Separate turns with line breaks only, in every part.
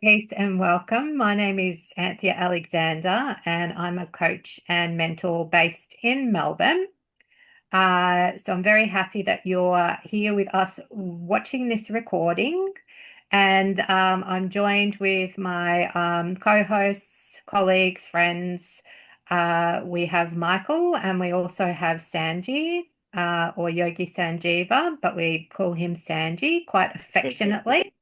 Peace and welcome. My name is Anthea Alexander, and I'm a coach and mentor based in Melbourne. So I'm very happy that you're here with us watching this recording. And I'm joined with my co-hosts, colleagues, friends. We have Michael and we also have Sanji or Yogi Sanjiva, but we call him Sanji quite affectionately.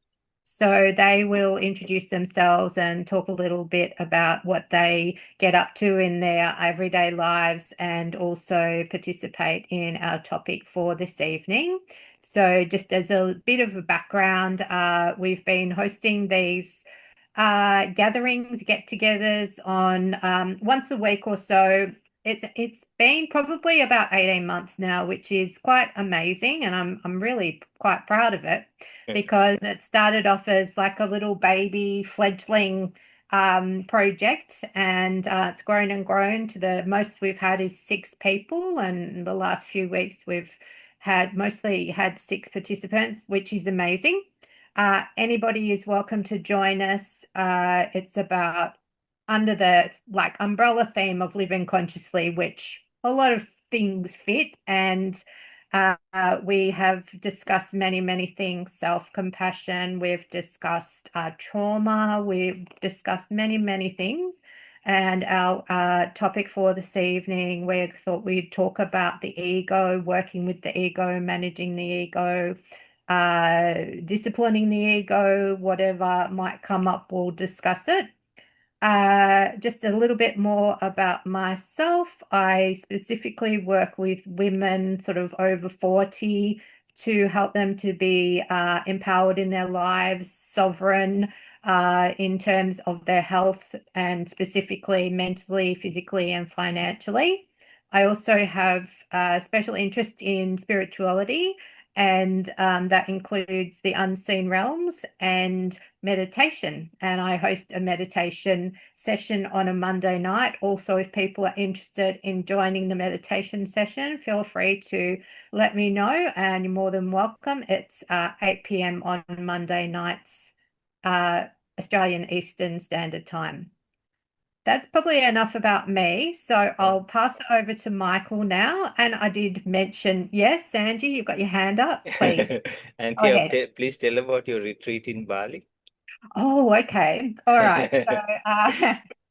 So they will introduce themselves and talk a little bit about what they get up to in their everyday lives and also participate in our topic for this evening. So just as a bit of a background, we've been hosting these gatherings, get-togethers on once a week or so. It's been probably about 18 months now, which is quite amazing, and I'm really quite proud of it because it started off as like a little baby fledgling project, and it's grown and grown to the most we've had is 6 people, and the last few weeks we've mostly had 6 participants, which is amazing. Anybody is welcome to join us. It's about under the like umbrella theme of living consciously, which a lot of things fit. And we have discussed many, many things, self-compassion. We've discussed trauma. We've discussed many, many things. And our topic for this evening, we thought we'd talk about the ego, working with the ego, managing the ego, disciplining the ego, whatever might come up, we'll discuss it. Just a little bit more about myself. I specifically work with women sort of over 40 to help them to be empowered in their lives, sovereign in terms of their health and specifically mentally, physically, and financially. I also have a special interest in spirituality, and that includes the unseen realms and meditation. And I host a meditation session on a Monday night. Also, if people are interested in joining the meditation session, feel free to let me know, and you're more than welcome. It's 8 p.m. on Monday nights, Australian Eastern Standard Time. That's probably enough about me. So I'll pass it over to Michael now. And I did mention, yes, Sanji, you've got your hand up, please. Go
Anthea,
ahead.
please tell about your retreat in Bali.
Oh, okay. All right. So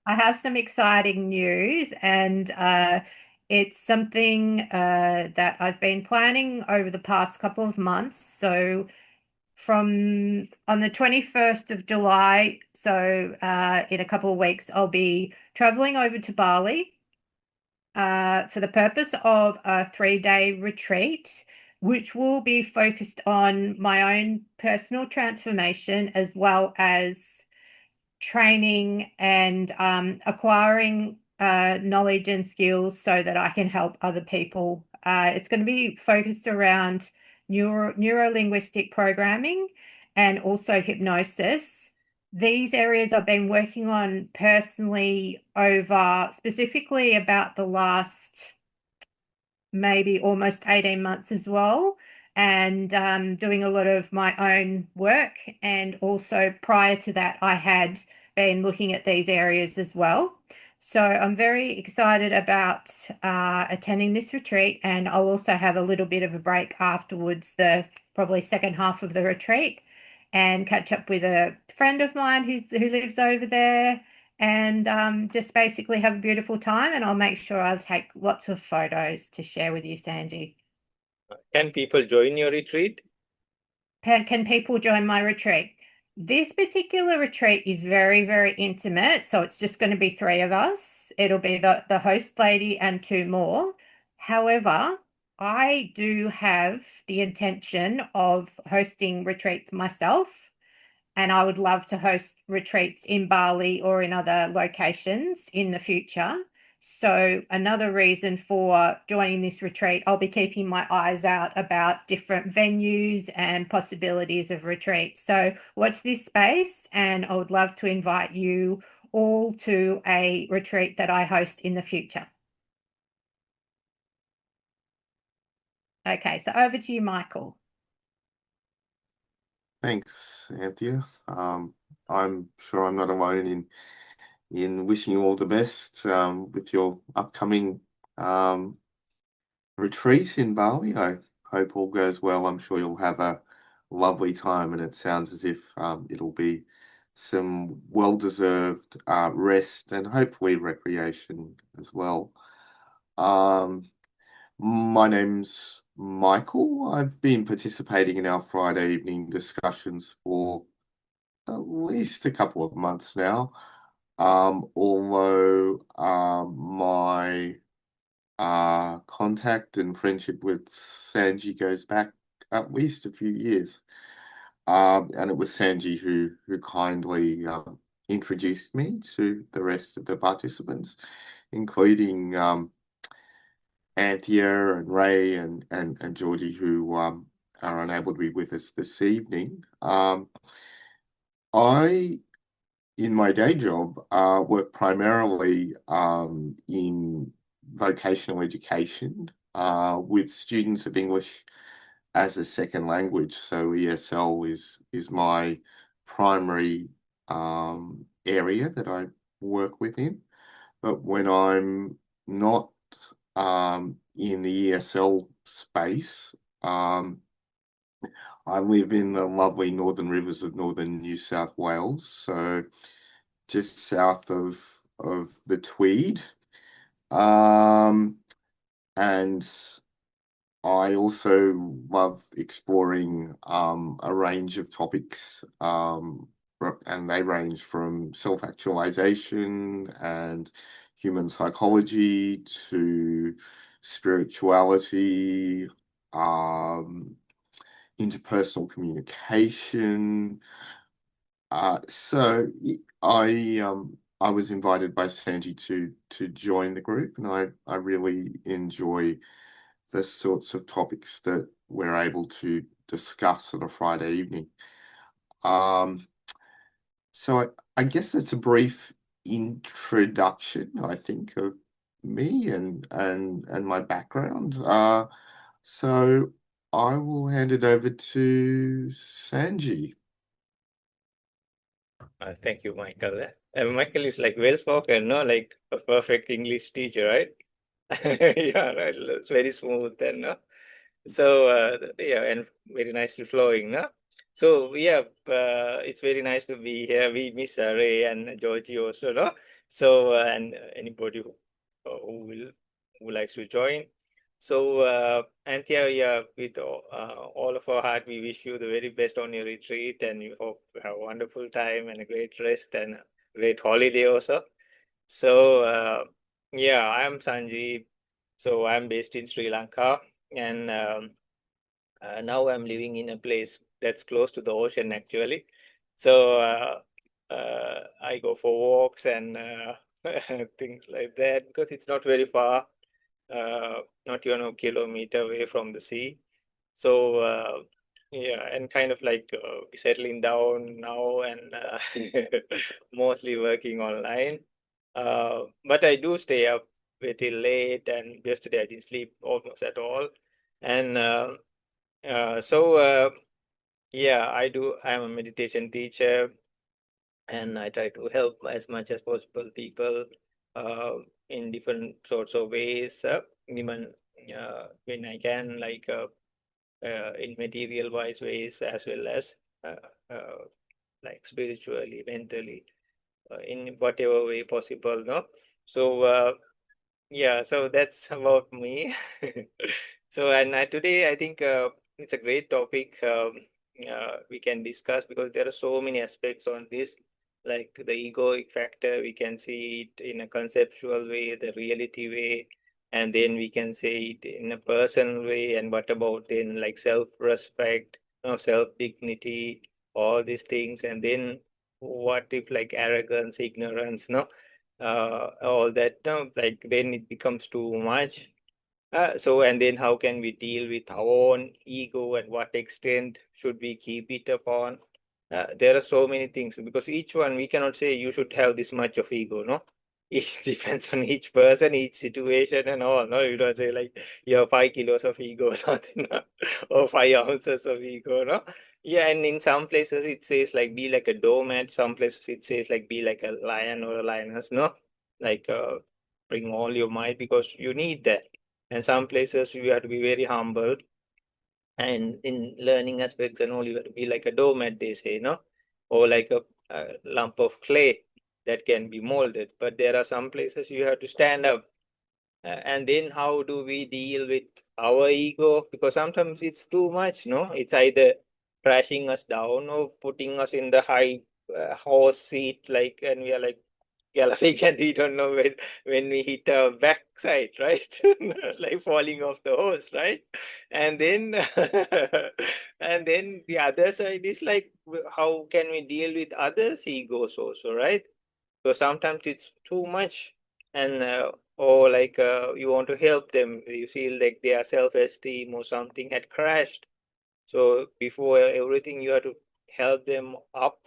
I have some exciting news, and it's something that I've been planning over the past couple of months. So from on the 21st of July, so in a couple of weeks, I'll be traveling over to Bali for the purpose of a 3-day retreat, which will be focused on my own personal transformation as well as training and acquiring knowledge and skills so that I can help other people. It's going to be focused around neuro-linguistic programming and also hypnosis. These areas I've been working on personally over specifically about the last maybe almost 18 months as well, and doing a lot of my own work. And also prior to that, I had been looking at these areas as well. So I'm very excited about attending this retreat, and I'll also have a little bit of a break afterwards, the probably second half of the retreat, and catch up with a friend of mine who lives over there, and just basically have a beautiful time. And I'll make sure I take lots of photos to share with you, Sanji.
Can people join your retreat?
Can people join my retreat? This particular retreat is very, very intimate. So it's just going to be 3 of us. It'll be the host lady and 2 more. However, I do have the intention of hosting retreats myself, and I would love to host retreats in Bali or in other locations in the future. So another reason for joining this retreat, I'll be keeping my eyes out about different venues and possibilities of retreats. So watch this space, and I would love to invite you all to a retreat that I host in the future. Okay, so over to you, Michael.
Thanks, Anthea. I'm sure I'm not alone in wishing you all the best with your upcoming um, retreat in Bali. I hope all goes well. I'm sure you'll have a lovely time, and it sounds as if it'll be some well-deserved rest and hopefully recreation as well. Um, my name's Michael. I've been participating in our Friday evening discussions for at least a couple of months now. Although my contact and friendship with Sanji goes back at least a few years. And it was Sanji who kindly introduced me to the rest of the participants, including Anthea and Rae and Georgie, who are unable to be with us this evening. I In my day job, work primarily in vocational education with students of English as a second language. So ESL is my primary area that I work within. But when I'm not in the ESL space, I live in the lovely Northern Rivers of northern New South Wales, so just south of the Tweed. Um, and I also love exploring a range of topics, and they range from self-actualization and human psychology to spirituality, um, interpersonal communication. So I was invited by Sanji to join the group, and I really enjoy the sorts of topics that we're able to discuss on a Friday evening. Um, I guess that's a brief introduction, I think, of me and my background. So I will hand it over to Sanji.
Thank you, Michael. Michael is like well spoken, no? Like a perfect English teacher, right? Yeah, right. It's very smooth and no? So yeah, and very nicely flowing, no? So yeah, it's very nice to be here. We miss Rae and Georgie also, no? So and anybody who likes to join. So Anthea, yeah, with all of our heart, we wish you the very best on your retreat, and we hope you have a wonderful time and a great rest and a great holiday also. So yeah, I'm Sanjeev. So I'm based in Sri Lanka, and now I'm living in a place that's close to the ocean actually. So I go for walks and things like that because it's not very far, not even a kilometer away from the sea. So yeah, and kind of like settling down now and mostly working online. But I do stay up pretty late, and yesterday I didn't sleep almost at all. And so yeah, I do. I'm a meditation teacher, and I try to help as much as possible people uh, in different sorts of ways, even when I can, like in material wise ways as well as uh, uh, like spiritually, mentally, in whatever way possible. No, so yeah, so that's about me. So, and today I think it's a great topic we can discuss because there are so many aspects on this, like the egoic factor. We can see it in a conceptual way, the reality way, and then we can say it in a personal way. And what about then like self-respect, self-dignity, all these things, and then what if like arrogance, ignorance, no? All that, no, like then it becomes too much. So, and then how can we deal with our own ego and what extent should we keep it upon? There are so many things because each one we cannot say you should have this much of ego, no? It depends on each person, each situation, and all. No, you don't say like you have 5 kilos of ego or something, no? Or 5 ounces of ego, no? Yeah, and in some places it says like be like a doormat. Some places it says like be like a lion or a lioness. No, like bring all your might because you need that. And some places you have to be very humble. And in learning aspects and all, you have to be like a doormat, they say, no, or like a lump of clay that can be molded. But there are some places you have to stand up. And then how do we deal with our ego? Because sometimes it's too much, no? It's either crashing us down or putting us in the high horse seat, like, and we are like galloping and we don't know when we hit our backside, right? Like falling off the horse, right? And then and then the other side is like, how can we deal with others' egos also, right? So sometimes it's too much, and or like you want to help them, you feel like their self-esteem or something had crashed. So before everything, you have to help them up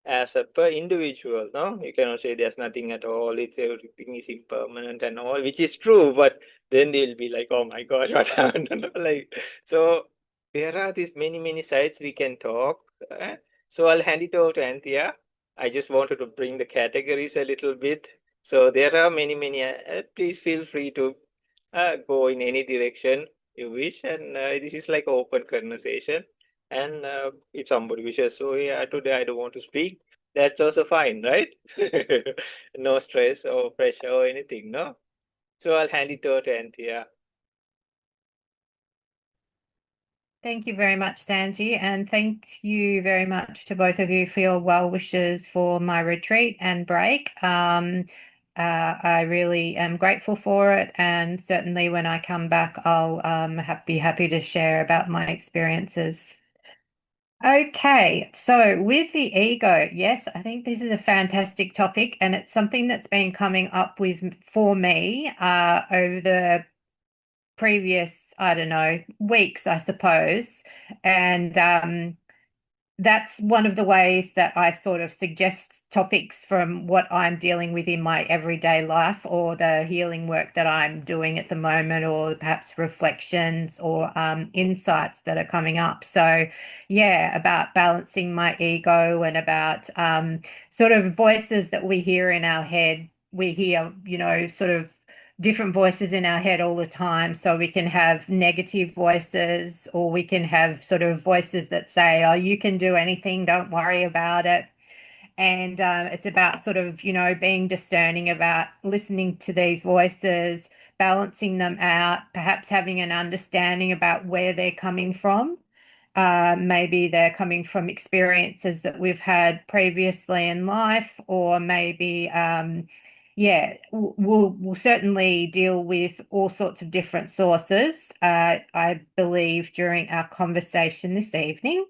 as a per individual. No, you cannot say there's nothing at all. It's everything is impermanent and all, which is true. But then they'll be like, "Oh my gosh, what happened?" Like, so there are these many sides we can talk. So I'll hand it over to Anthea. I just wanted to bring the categories a little bit. So there are many. Please feel free to go in any direction you wish, and this is like open conversation. And if somebody wishes, so yeah, today I don't want to speak, that's also fine, right? No stress or pressure or anything, no? So I'll hand it over to Anthea.
Thank you very much, Sanji, and thank you very much to both of you for your well wishes for my retreat and break. I really am grateful for it, and certainly when I come back, I'll be happy to share about my experiences. Okay, so with the ego, yes, I think this is a fantastic topic, and it's something that's been coming up for me over the previous, I don't know, weeks, I suppose. And that's one of the ways that I sort of suggest topics from what I'm dealing with in my everyday life or the healing work that I'm doing at the moment, or perhaps reflections or insights that are coming up. So, yeah, about balancing my ego and about sort of voices that we hear in our head. We hear, sort of different voices in our head all the time. So we can have negative voices, or we can have sort of voices that say, oh, you can do anything, don't worry about it. And it's about sort of, being discerning about listening to these voices, balancing them out, perhaps having an understanding about where they're coming from. Maybe they're coming from experiences that we've had previously in life, or maybe we'll certainly deal with all sorts of different sources, I believe, during our conversation this evening.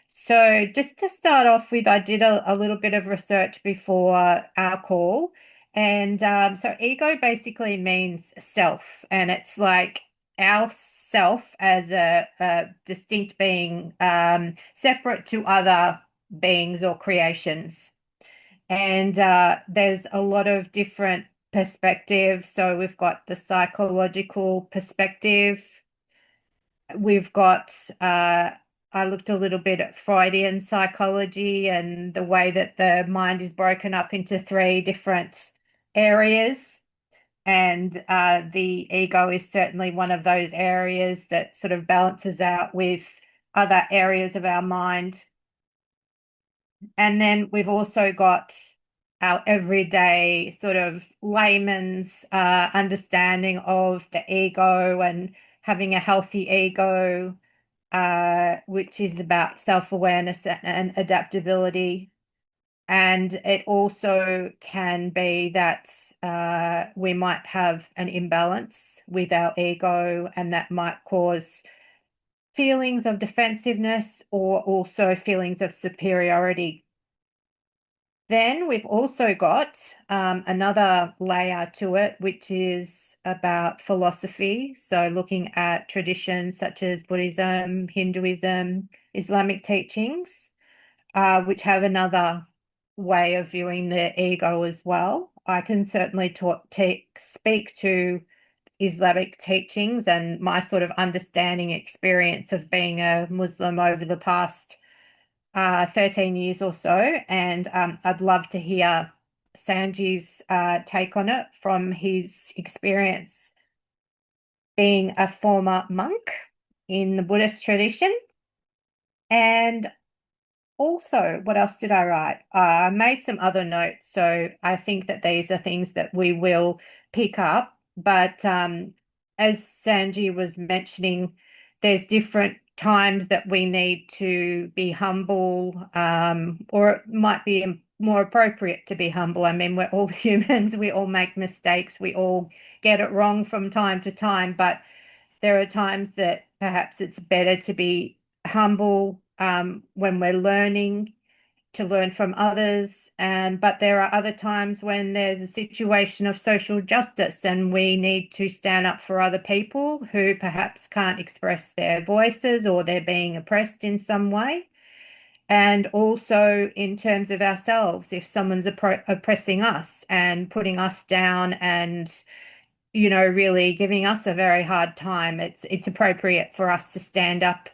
So just to start off with, I did a little bit of research before our call. And so ego basically means self, and it's like our self as a distinct being, separate to other beings or creations. And there's a lot of different perspectives. So we've got the psychological perspective. We've got, I looked a little bit at Freudian psychology and the way that the mind is broken up into three different areas. And the ego is certainly one of those areas that sort of balances out with other areas of our mind. And then we've also got our everyday sort of layman's understanding of the ego and having a healthy ego, which is about self-awareness and adaptability. And it also can be that we might have an imbalance with our ego, and that might cause feelings of defensiveness or also feelings of superiority. Then we've also got another layer to it, which is about philosophy. So looking at traditions such as Buddhism, Hinduism, Islamic teachings, which have another way of viewing the ego as well. I can certainly speak to Islamic teachings and my sort of understanding experience of being a Muslim over the past 13 years or so, and I'd love to hear Sanji's take on it from his experience being a former monk in the Buddhist tradition. And also, what else did I write? I made some other notes, so I think that these are things that we will pick up. But as Sanji was mentioning, there's different times that we need to be humble, or it might be more appropriate to be humble. I mean, we're all humans, we all make mistakes, we all get it wrong from time to time, but there are times that perhaps it's better to be humble when we're learning, to learn from others. But there are other times when there's a situation of social justice and we need to stand up for other people who perhaps can't express their voices or they're being oppressed in some way. And also in terms of ourselves, if someone's oppressing us and putting us down and really giving us a very hard time, it's appropriate for us to stand up,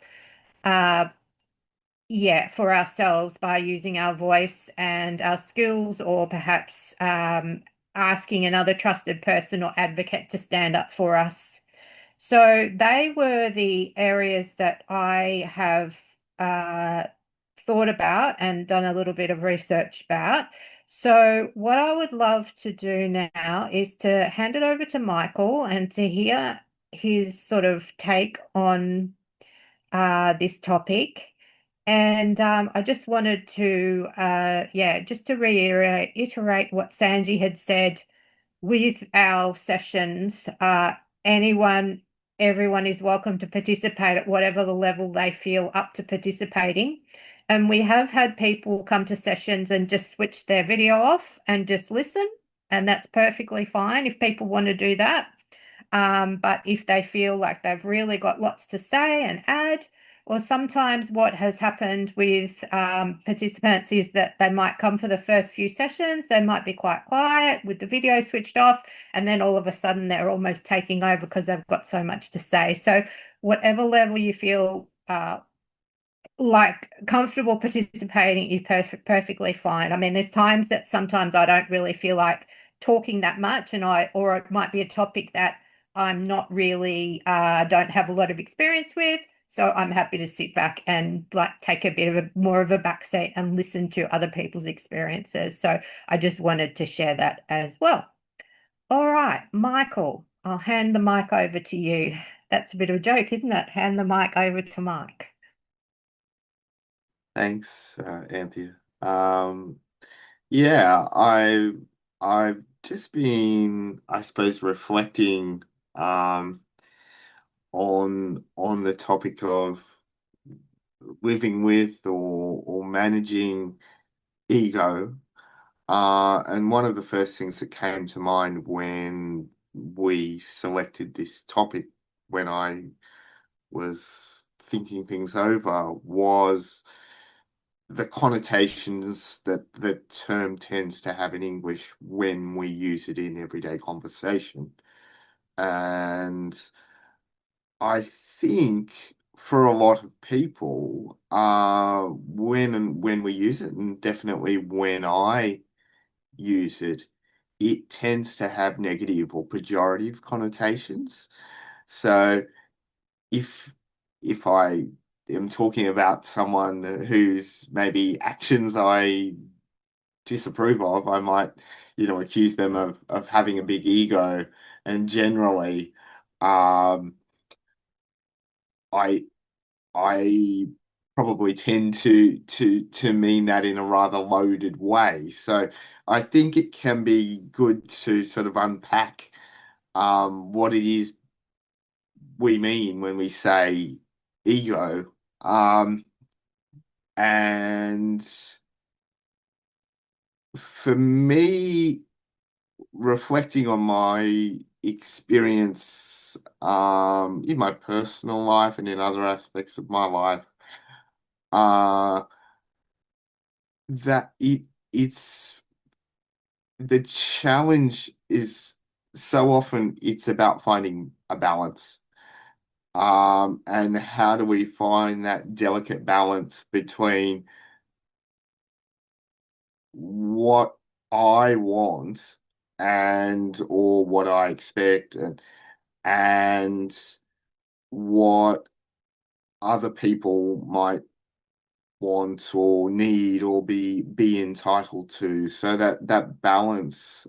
for ourselves by using our voice and our skills, or perhaps asking another trusted person or advocate to stand up for us. So they were the areas that I have thought about and done a little bit of research about. So what I would love to do now is to hand it over to Michael and to hear his sort of take on this topic. And I just wanted to, just to reiterate what Sanji had said with our sessions. Everyone is welcome to participate at whatever the level they feel up to participating. And we have had people come to sessions and just switch their video off and just listen, and that's perfectly fine if people want to do that. But if they feel like they've really got lots to say and add, or sometimes what has happened with participants is that they might come for the first few sessions, they might be quite quiet with the video switched off, and then all of a sudden they're almost taking over because they've got so much to say. So whatever level you feel like comfortable participating is perfectly fine. I mean, there's times that sometimes I don't really feel like talking that much, or it might be a topic that I'm not really don't have a lot of experience with. So I'm happy to sit back and take a bit of more of a backseat and listen to other people's experiences. So I just wanted to share that as well. All right, Michael, I'll hand the mic over to you. That's a bit of a joke, isn't it? Hand the mic over to Mike.
Thanks, Anthea. Yeah, I've just been, I suppose, reflecting on the topic of living with or managing ego. And one of the first things that came to mind when we selected this topic, when I was thinking things over, was the connotations that the term tends to have in English when we use it in everyday conversation. And I think for a lot of people, when we use it, and definitely when I use it, it tends to have negative or pejorative connotations. So if I am talking about someone whose maybe actions I disapprove of, I might, accuse them of having a big ego. And generally, I I probably tend to mean that in a rather loaded way. So I think it can be good to sort of unpack what it is we mean when we say ego. And for me, reflecting on my experience in my personal life and in other aspects of my life, uh, that it's the challenge is so often it's about finding a balance. And how do we find that delicate balance between what I want and or what I expect and what other people might want or need or be entitled to. So that balance.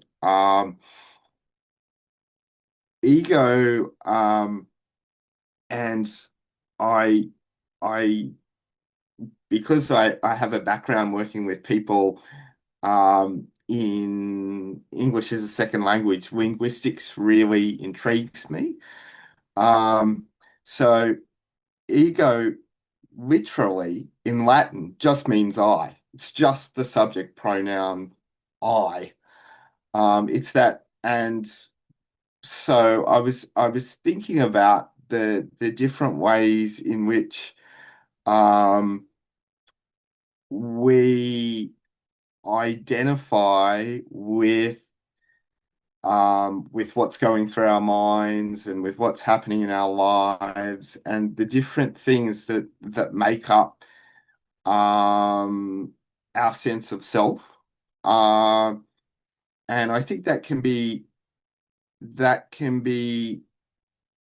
Ego, and I I because I have a background working with people in English as a second language, linguistics really intrigues me. Um, so ego literally in Latin just means I. It's just the subject pronoun I. It's that, and so I was thinking about the different ways in which um, we identify with what's going through our minds and with what's happening in our lives and the different things that make up our sense of self. Um, and I think that can be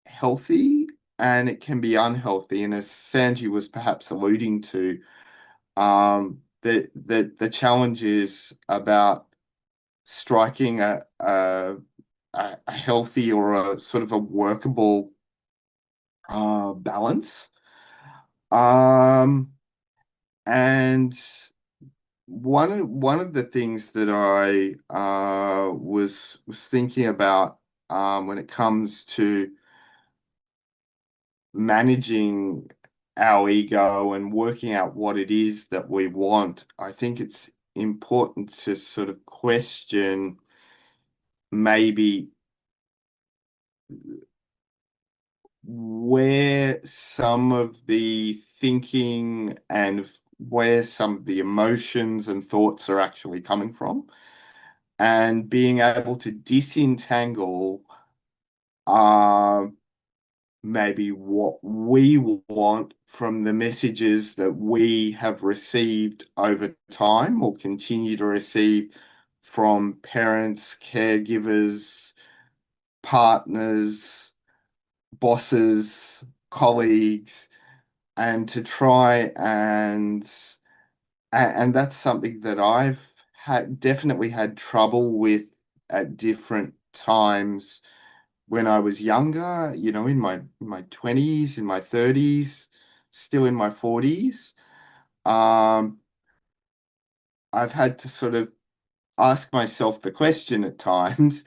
healthy and it can be unhealthy. And as Sanji was perhaps alluding to, the challenge is about striking a healthy or a sort of a workable balance. Um, and one of the things that I was thinking about when it comes to managing our ego and working out what it is that we want, I think it's important to sort of question maybe where some of the thinking and where some of the emotions and thoughts are actually coming from, and being able to disentangle uh, maybe what we want from the messages that we have received over time or continue to receive from parents, caregivers, partners, bosses, colleagues, and to try and that's something that I've had definitely had trouble with at different times when I was younger, in my 20s, in my 30s, still in my 40s. Um, I've had to sort of ask myself the question at times,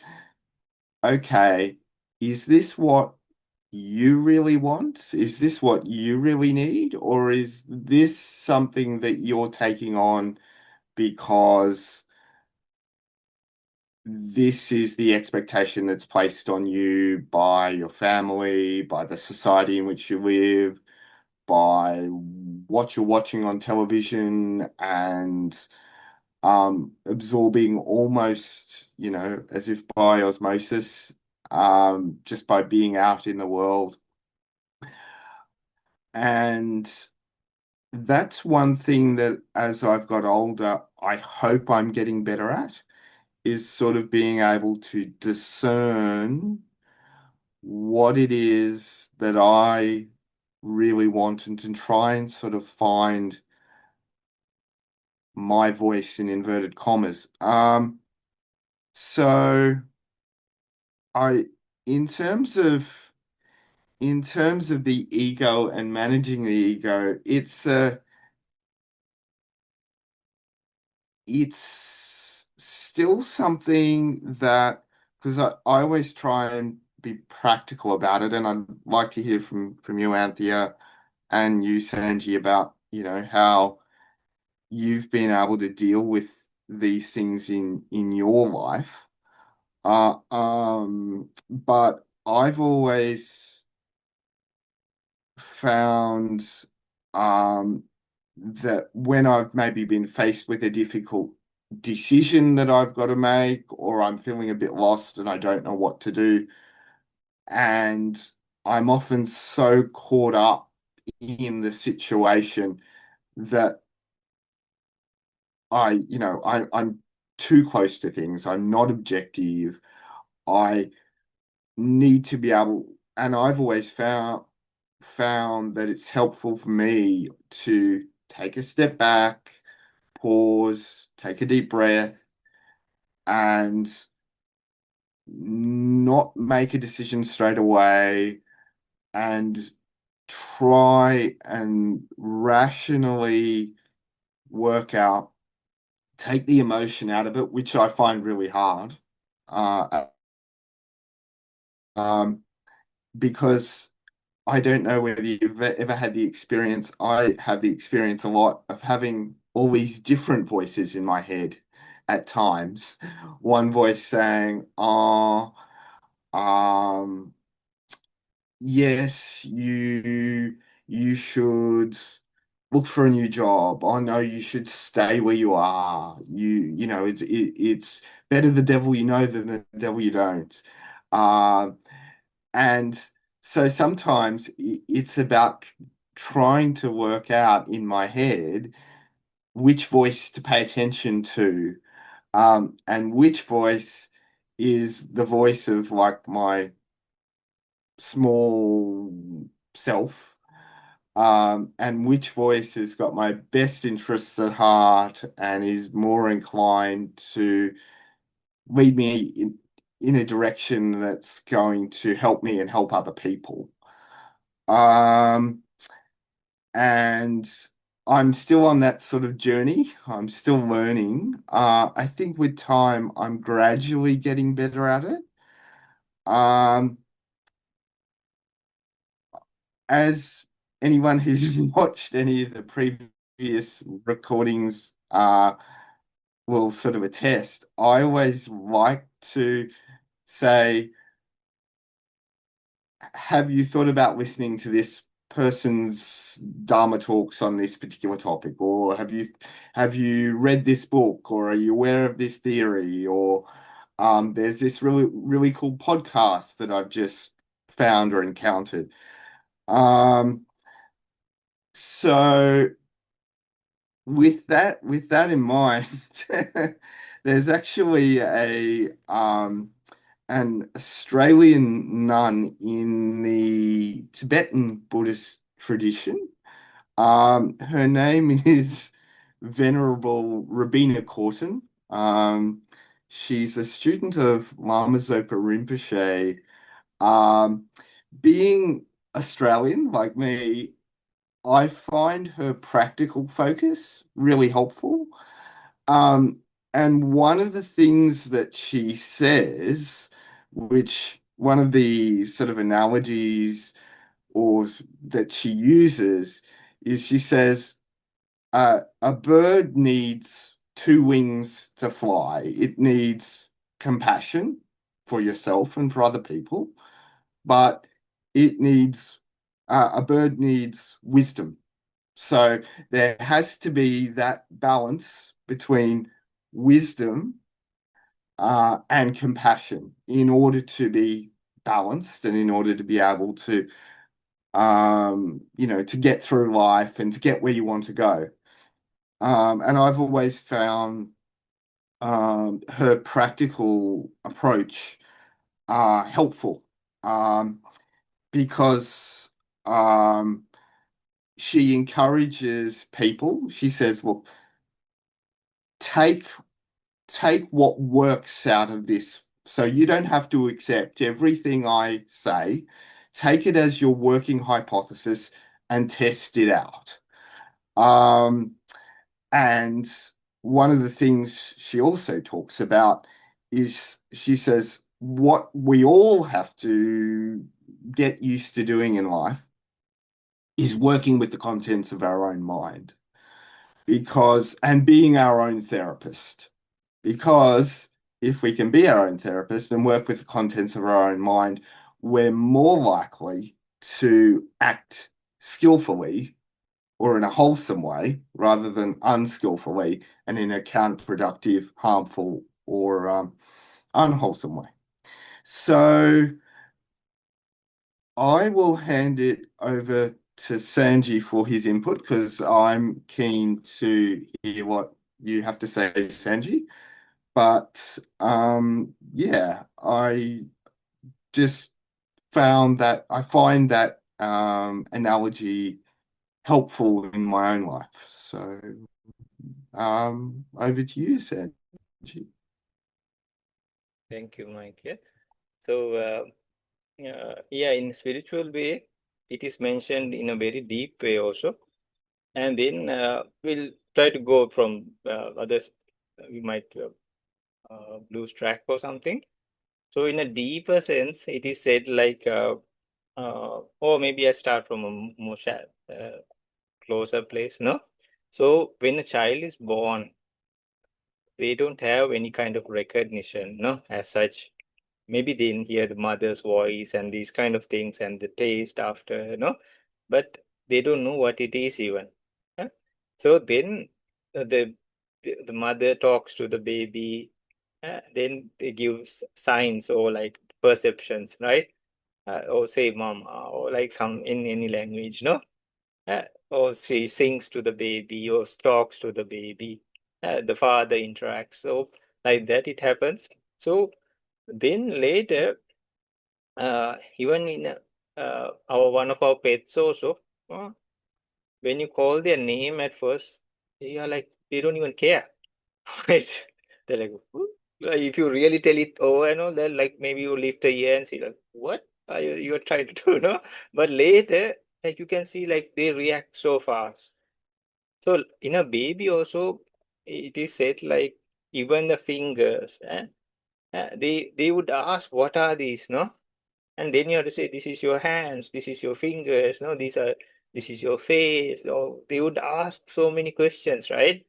okay, is this what you really want? Is this what you really need? Or is this something that you're taking on because this is the expectation that's placed on you by your family, by the society in which you live, by what you're watching on television and absorbing almost, as if by osmosis, just by being out in the world. And that's one thing that as I've got older, I hope I'm getting better at, is sort of being able to discern what it is that I really want and to try and sort of find my voice in inverted commas. So I, in terms of the ego and managing the ego, it's still something that, because I always try and be practical about it, and I'd like to hear from you, Anthea, and you, Sanji, about how you've been able to deal with these things in your life. But I've always found um, that when I've maybe been faced with a difficult decision that I've got to make, or I'm feeling a bit lost and I don't know what to do, and I'm often so caught up in the situation that I'm too close to things. I'm not objective. I need to be able, and I've always found that it's helpful for me to take a step back, pause, take a deep breath, and not make a decision straight away, and try and rationally work out, take the emotion out of it, which I find really hard. Uh, um, because I don't know whether you've ever had the experience. I have the experience a lot of having all these different voices in my head at times. One voice saying, "Oh, um, yes, you should look for a new job. Oh no, you should stay where you are. It's better the devil you know than the devil you don't." Um, and so sometimes it's about trying to work out in my head which voice to pay attention to, and which voice is the voice of like my small self, and which voice has got my best interests at heart and is more inclined to lead me in a direction that's going to help me and help other people. Um, and I'm still on that sort of journey. I'm still learning. I think with time, I'm gradually getting better at it. Um, as anyone who's watched any of the previous recordings will sort of attest, I always like to say, have you thought about listening to this person's Dharma talks on this particular topic? Or have you read this book? Or are you aware of this theory? Or there's this really, really cool podcast that I've just found or encountered. So with that in mind, there's actually a an Australian nun in the Tibetan Buddhist tradition. Her name is Venerable Rabina Corton. She's a student of Lama Zopa Rinpoche. Um, Being Australian like me, I find her practical focus really helpful. Um, and one of the things that she says, which one of the sort of analogies that she uses, is she says, a bird needs two wings to fly. It needs compassion for yourself and for other people, but a bird needs wisdom. So there has to be that balance between wisdom and compassion in order to be balanced and in order to be able to, to get through life and to get where you want to go. And I've always found her practical approach helpful, because um, she encourages people. She says, "Look, take take what works out of this. So you don't have to accept everything I say. Take it as your working hypothesis and test it out." Um, and one of the things she also talks about is she says, what we all have to get used to doing in life is working with the contents of our own mind, and being our own therapist. Because if we can be our own therapist and work with the contents of our own mind, we're more likely to act skillfully or in a wholesome way rather than unskillfully and in a counterproductive, harmful, or unwholesome way. So I will hand it over to Sanji for his input because I'm keen to hear what you have to say Sanji. But yeah, I just found that I find that analogy helpful in my own life. So over to you, Sanji.
Thank you, Mike. Yeah. So yeah, in spiritual way, it is mentioned in a very deep way also. And then we'll try to go from others. We might lose track or something. So in a deeper sense, it is said like, or maybe I start from a more closer place, no? So when a child is born, they don't have any kind of recognition, no, as such. Maybe they didn't hear the mother's voice and these kind of things and the taste after, but they don't know what it is even. Huh? So then the mother talks to the baby, then they give signs or like perceptions, right? Or say mama or like some in any language, no? Uh, or she sings to the baby or talks to the baby. The father interacts. So like that it happens. So then later, even in our one of our pets also, when you call their name at first, they are like they don't even care. Right? They're like, "Who?" Like, if you really tell it over and all, then like maybe you lift a ear and see like, what are you're trying to do, no? But later, like you can see like they react so fast. So in a baby also, it is said like even the fingers, they would ask, what are these, no? And then you have to say, this is your hands, this is your fingers, no, this is your face. Or they would ask so many questions, right?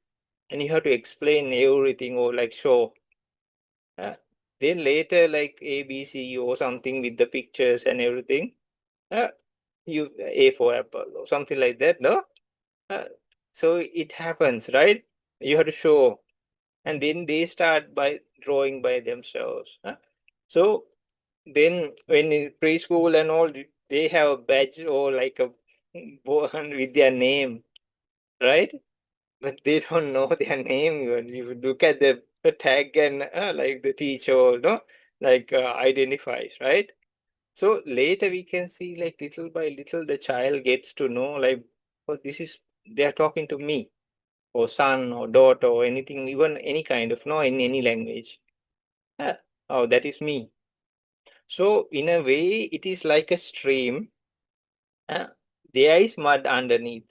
And you have to explain everything or like show. Uh, then later, like ABC or something with the pictures and everything, uh, you A for apple or something like that, no? Uh, so it happens, right? You have to show, and then they start by drawing by themselves. So then when in preschool and all, they have a badge or like a board with their name, right? But they don't know their name. You look at the tag and like the teacher, no, like identifies, right? So later we can see like little by little the child gets to know like, oh, this is they are talking to me or son or daughter or anything, even any kind of no in any language. Uh, oh, that is me. So in a way, it is like a stream. Uh, there is mud underneath,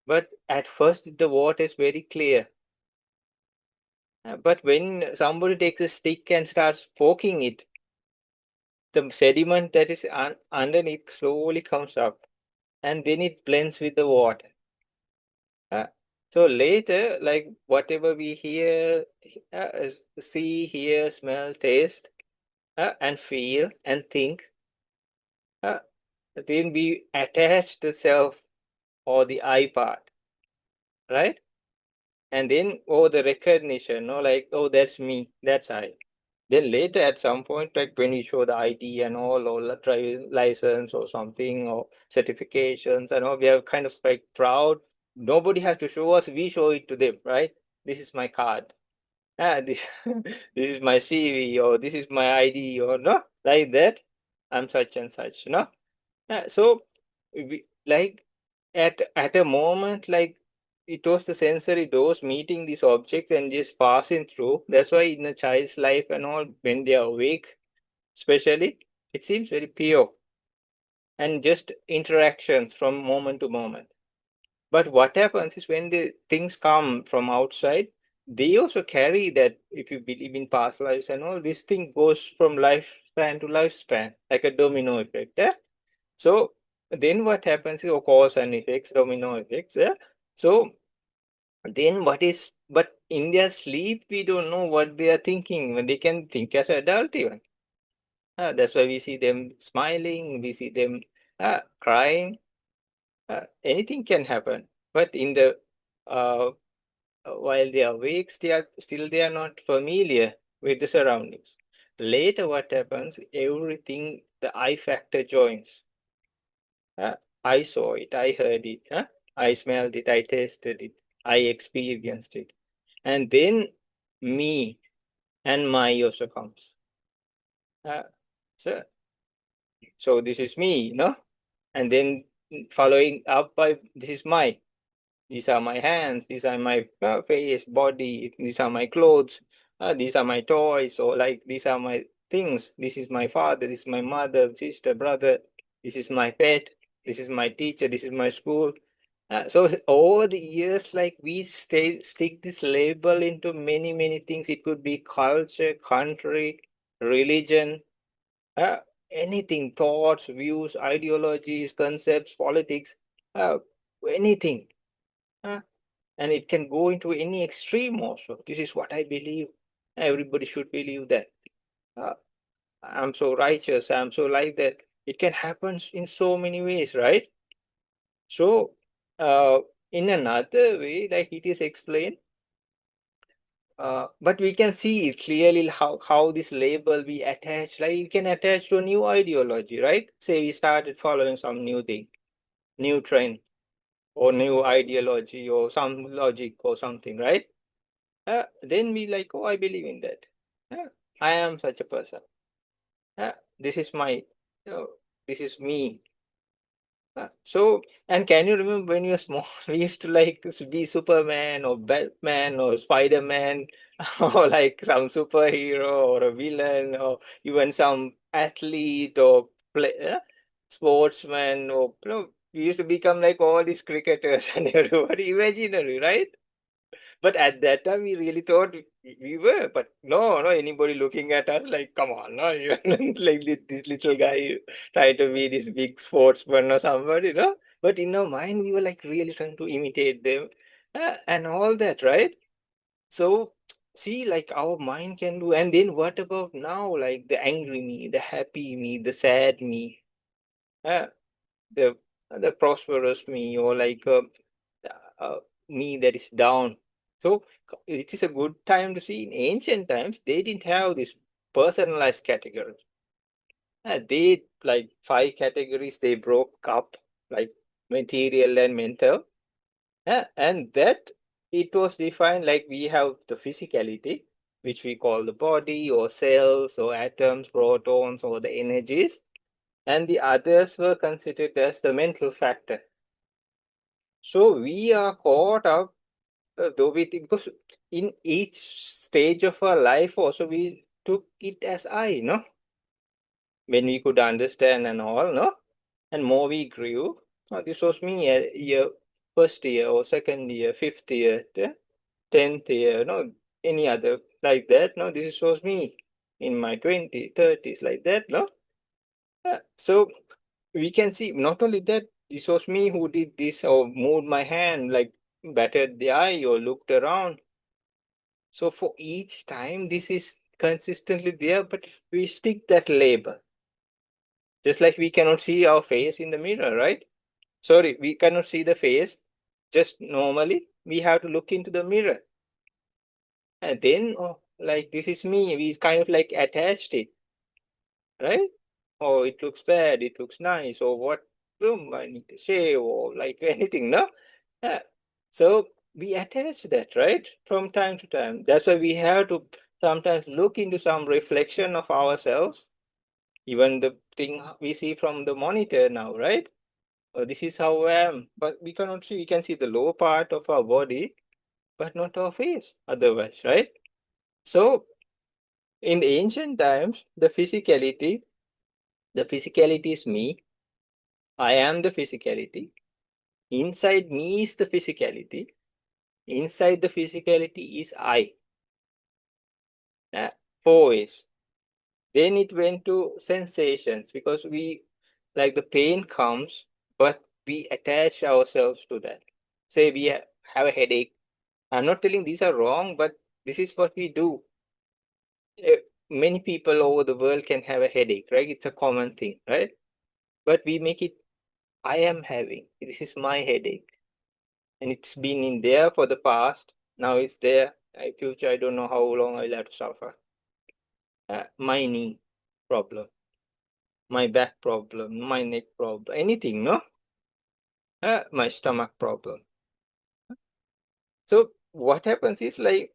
but at first the water is very clear. But when somebody takes a stick and starts poking it, the sediment that is underneath slowly comes up, and then it blends with the water. Uh, so later, like whatever we hear, see, hear, smell, taste, and feel and think, uh, then we attach the self or the I part, right? And then, oh, the recognition, no, like, oh, that's me, that's I. Then later, at some point, like when you show the ID and all, or the driving license or something, or certifications, and all, we are kind of like proud. Nobody has to show us; we show it to them, right? This is my card. This this is my CV, or this is my ID, or no, like that. I'm such and such, no. So, like at a moment, like it was the sensory doors meeting this object and just passing through. That's why in a child's life and all, when they are awake, especially, it seems very pure and just interactions from moment to moment. But what happens is when the things come from outside, they also carry that. If you believe in past lives and all, this thing goes from lifespan to lifespan, like a domino effect. So then what happens is, of cause and effects, domino effects. So then but in their sleep, we don't know what they are thinking when they can think as an adult even. That's why we see them smiling, we see them crying. Anything can happen. But in the while they are awake, they are not familiar with the surroundings. Later, what happens? Everything, the I factor joins. Uh, I saw it, I heard it, I smelled it, I tasted it, I experienced it. And then me and my also comes. So this is me, no? And then following up by this is my. These are my hands, these are my face, body, these are my clothes, these are my toys, or like these are my things. This is my father, this is my mother, sister, brother, this is my pet, this is my teacher, this is my school. So over the years, like we stick this label into many, many things. It could be culture, country, religion, uh, anything, thoughts, views, ideologies, concepts, politics, anything. And it can go into any extreme also. This is what I believe. Everybody should believe that. Uh, I'm so righteous, I'm so like that. It can happen in so many ways, right? So, in another way, like it is explained, but we can see clearly how this label we attach, like you can attach to a new ideology, right? Say we started following some new thing, new trend, or new ideology, or some logic or something, right? Then we like, oh, I believe in that. I am such a person. This is my, uh, this is me. So, and can you remember when you were small, we used to like be Superman or Batman or Spider-Man or like some superhero or a villain or even some athlete or sportsman or, we used to become like all these cricketers and everybody imaginary, right? But at that time, we really thought we were, but no, anybody looking at us like, come on, no, you're like this little guy trying to be this big sportsman or somebody, no? But in our mind, we were like really trying to imitate them and all that, right? So, see, like our mind can do. And then what about now? Like the angry me, the happy me, the sad me, uh, the the prosperous me, or like uh, me that is down. So it is a good time to see in ancient times, they didn't have this personalized category. They like 5 categories they broke up, like material and mental. And that it was defined like we have the physicality, which we call the body or cells or atoms, protons or the energies. And the others were considered as the mental factor. So we are caught up though we think, because in each stage of our life also we took it as I, no? When we could understand and all, no? And more we grew. This was me year, first year or second year, fifth year, 10th year, no? Any other like that, no? This was me in my 20s, 30s, like that, no? So we can see not only that, this was me who did this or moved my hand, like batted the eye or looked around. So for each time, this is consistently there, but we stick that label. Just like we cannot see our face in the mirror, right? Sorry, we cannot see the face just normally. We have to look into the mirror. And then, oh, like this is me. We kind of like attached it, right? Oh, it looks bad. It looks nice. Or what room I need to shave or like anything, no? Yeah. So we attach that, right? From time to time. That's why we have to sometimes look into some reflection of ourselves, even the thing we see from the monitor now, right? This is how I am. But we cannot see, we can see the lower part of our body, but not our face otherwise, right? So in the ancient times, the physicality is me. I am the physicality. Inside me is the physicality. Inside the physicality is I. 4 ways. Then it went to sensations because we, like the pain comes, but we attach ourselves to that. Say we have a headache. I'm not telling these are wrong, but this is what we do. Many people over the world can have a headache, right? It's a common thing, right? But we make it, I am having, this is my headache. And it's been in there for the past. Now it's there. In future, I don't know how long I'll have to suffer. My knee problem, my back problem, my neck problem, anything, no? My stomach problem. So what happens is like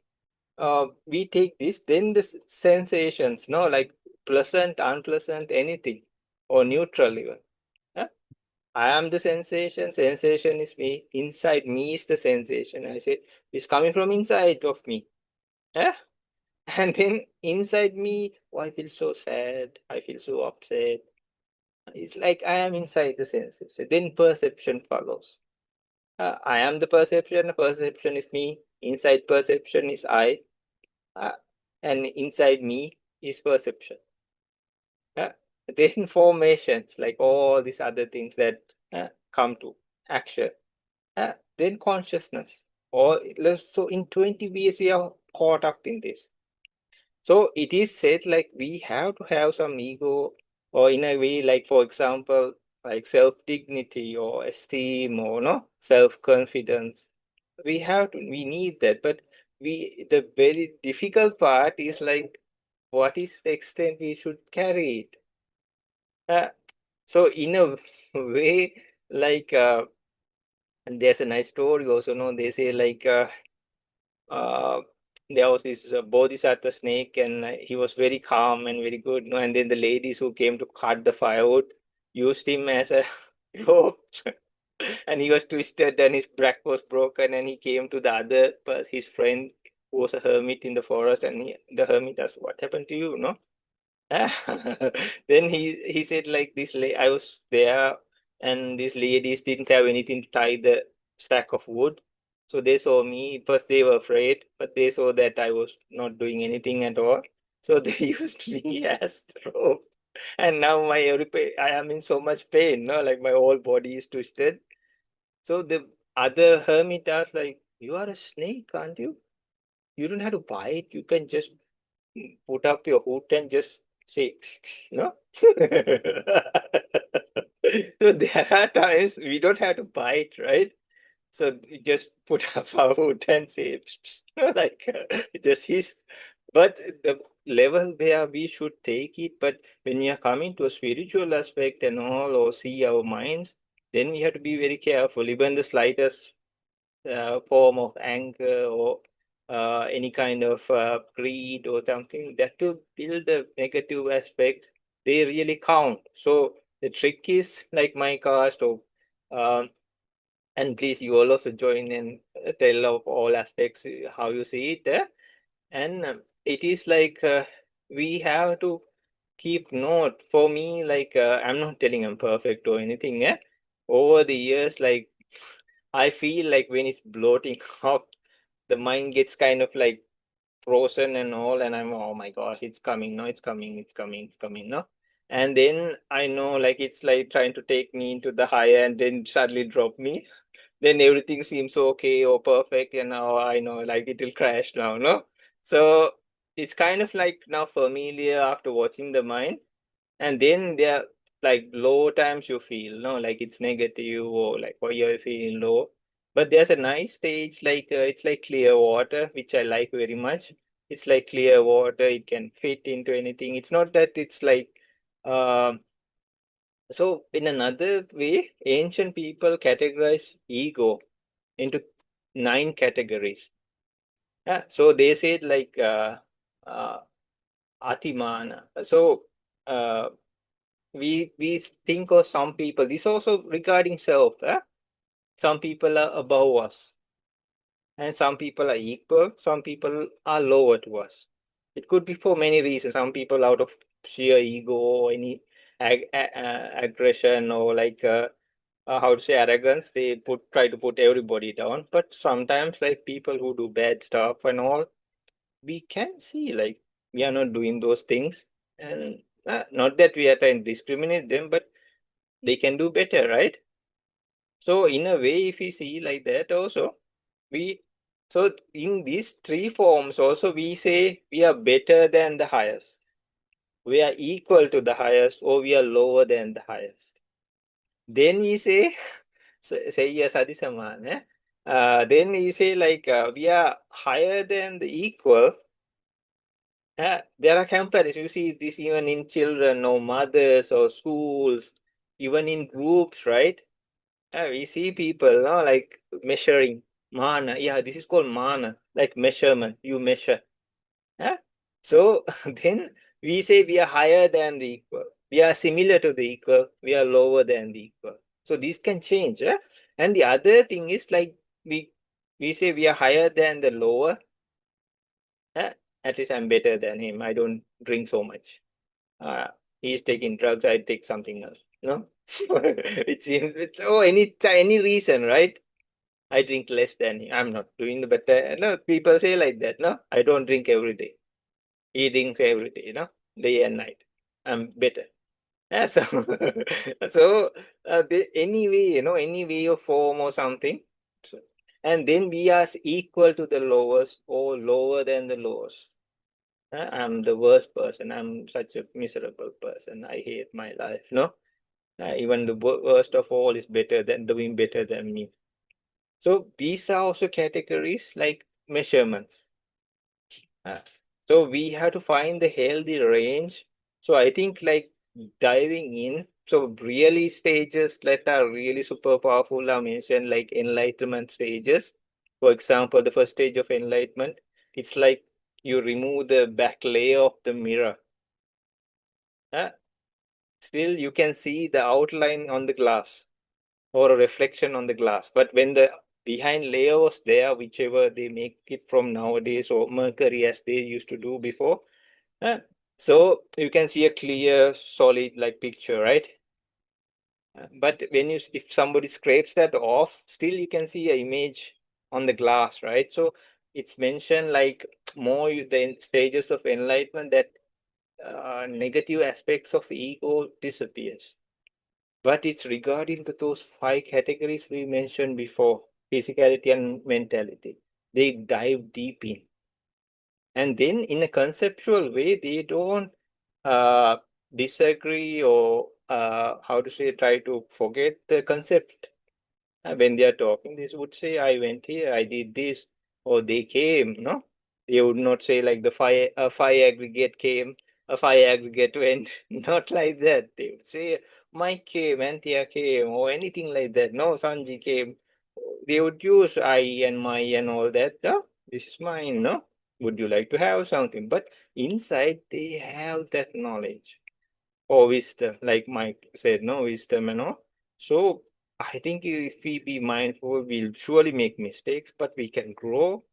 we take this, then the sensations, no, like pleasant, unpleasant, anything, or neutral even. Yeah? I am the sensation, sensation is me, inside me is the sensation. I say it's coming from inside of me. Yeah? And then inside me, oh, I feel so sad, I feel so upset. It's like I am inside the sensation. Then perception follows. I am the perception is me, inside perception is I, uh, and inside me is perception. Then formations, like all these other things that come to action. Then consciousness. So in 20 years, we are caught up in this. So it is said like we have to have some ego, or in a way, like for example, like self-dignity or esteem or no self-confidence. We need that. But the very difficult part is like, what is the extent we should carry it? So in a way, like and there's a nice story also, no? They say like uh, there was this bodhisattva snake, and he was very calm and very good, no? And then the ladies who came to cut the firewood used him as a rope, and he was twisted, and his back was broken, and he came to the other, his friend who was a hermit in the forest, and the hermit asked, "What happened to you?" No. Then he said like this, I was there, and these ladies didn't have anything to tie the stack of wood. So they saw me. First they were afraid, but they saw that I was not doing anything at all. So they used me as the rope. And now I am in so much pain, no? Like my whole body is twisted. So the other hermit asked like, "You are a snake, aren't you? You don't have to bite. You can just put up your hood and just say, no?" So there are times we don't have to bite, right? So we just put up our hood and say, like, just his. But the level where we should take it, but when we are coming to a spiritual aspect and all, or see our minds, then we have to be very careful. Even the slightest form of anger or any kind of greed or something that to build the negative aspects, they really count. So the trick is like my cast or and please you all also join and tell of all aspects how you see it. And it is like we have to keep note. For me, like I'm not telling I'm perfect or anything. Over the years, like I feel like when it's bloating up, the mind gets kind of like frozen and all, and I'm, oh my gosh, it's coming, no, it's coming, it's coming, it's coming, no. And then I know like it's like trying to take me into the higher and then suddenly drop me. Then everything seems okay or perfect, and now I know like it will crash now, no? So it's kind of like now familiar after watching the mind. And then there are like low times you feel, no, like it's negative or like why you're feeling low. But there's a nice stage, like it's like clear water, which I like very much. It's like clear water, it can fit into anything. It's not that it's like, um, so in another way, ancient people categorize ego into 9 categories. So they said like uh, atimana. So uh, we think of some people. This also regarding self. Some people are above us, and some people are equal. Some people are lower to us. It could be for many reasons. Some people out of sheer ego or any aggression or like how to say arrogance, they try to put everybody down. But sometimes like people who do bad stuff and all, we can see like we are not doing those things, and not that we are trying to discriminate them, but they can do better, right? So in a way, if we see like that also, we so in these 3 forms also we say we are better than the highest, we are equal to the highest, or we are lower than the highest. Then we say say yes adisaman, then we say like we are higher than the equal. There are comparisons. You see this even in children or mothers or schools, even in groups, right? We see people, no, like measuring Mana. Yeah, this is called mana, like measurement. You measure. Huh? So then we say we are higher than the equal. We are similar to the equal. We are lower than the equal. So this can change. Huh? And the other thing is like we say we are higher than the lower. Huh? At least I'm better than him. I don't drink so much. He's taking drugs. I take something else. No, it seems any reason, right? I drink less than him. I'm not doing the better. No, people say like that. No, I don't drink every day. He drinks every day, day and night. I'm better. Yeah, so anyway, any way or form or something. And then we are equal to the lowest or lower than the lowest. I'm the worst person. I'm such a miserable person. I hate my life. No, even the worst of all is doing better than me. So these are also categories like measurements. So we have to find the healthy range. So I think like diving in. So really stages that are really super powerful are mentioned like enlightenment stages. For example, the first stage of enlightenment, it's like you remove the back layer of the mirror. Still you can see the outline on the glass or a reflection on the glass. But when the behind layer was there, whichever they make it from nowadays or mercury as they used to do before, so you can see a clear, solid like picture, right? But if somebody scrapes that off, still you can see an image on the glass, right? So it's mentioned like more the stages of enlightenment that negative aspects of ego disappears. But it's regarding to those 5 categories we mentioned before, physicality and mentality. They dive deep in. And then in a conceptual way, they don't disagree or how to say, try to forget the concept. When they are talking, they would say, I went here, I did this, or they came, no? They would not say like a fire aggregate came, a fire aggregate went, not like that. They would say, Mike came, Anthea came, or anything like that. No, Sanji came. They would use I and my and all that. No, this is mine, no? Would you like to have something? But inside, they have that knowledge or wisdom, like Mike said, no wisdom and all. So I think if we be mindful, we'll surely make mistakes, but we can grow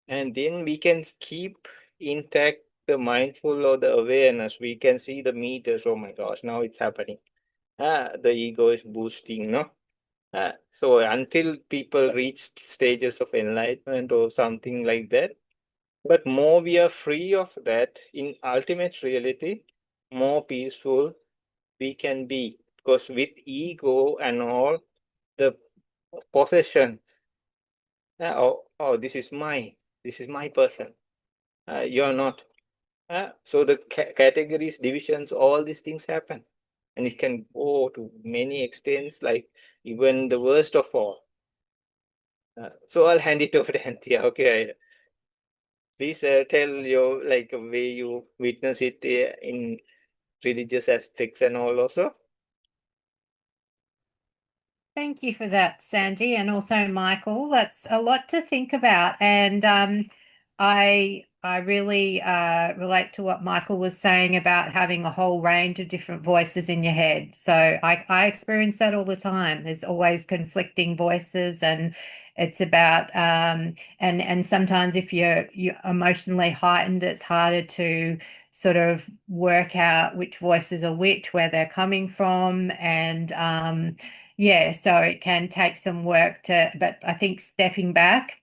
and then we can keep intact the mindful or the awareness. We can see the meters. Oh my gosh, now it's happening. The ego is boosting, no? So until people reach stages of enlightenment or something like that, but more we are free of that, in ultimate reality, more peaceful we can be. Because with ego and all the possessions, this is my person. You're not. So the categories, divisions, all these things happen. And it can go to many extents, like even the worst of all. So I'll hand it over to Anthea. Okay, please tell your like way you witness it in religious aspects and all also.
Thank you for that, Sandy, and also Michael. That's a lot to think about, and I really relate to what Michael was saying about having a whole range of different voices in your head. So I experience that all the time. There's always conflicting voices, and it's about and sometimes if you're emotionally heightened, it's harder to sort of work out which voices are which, where they're coming from, and yeah, so it can take some work but I think stepping back,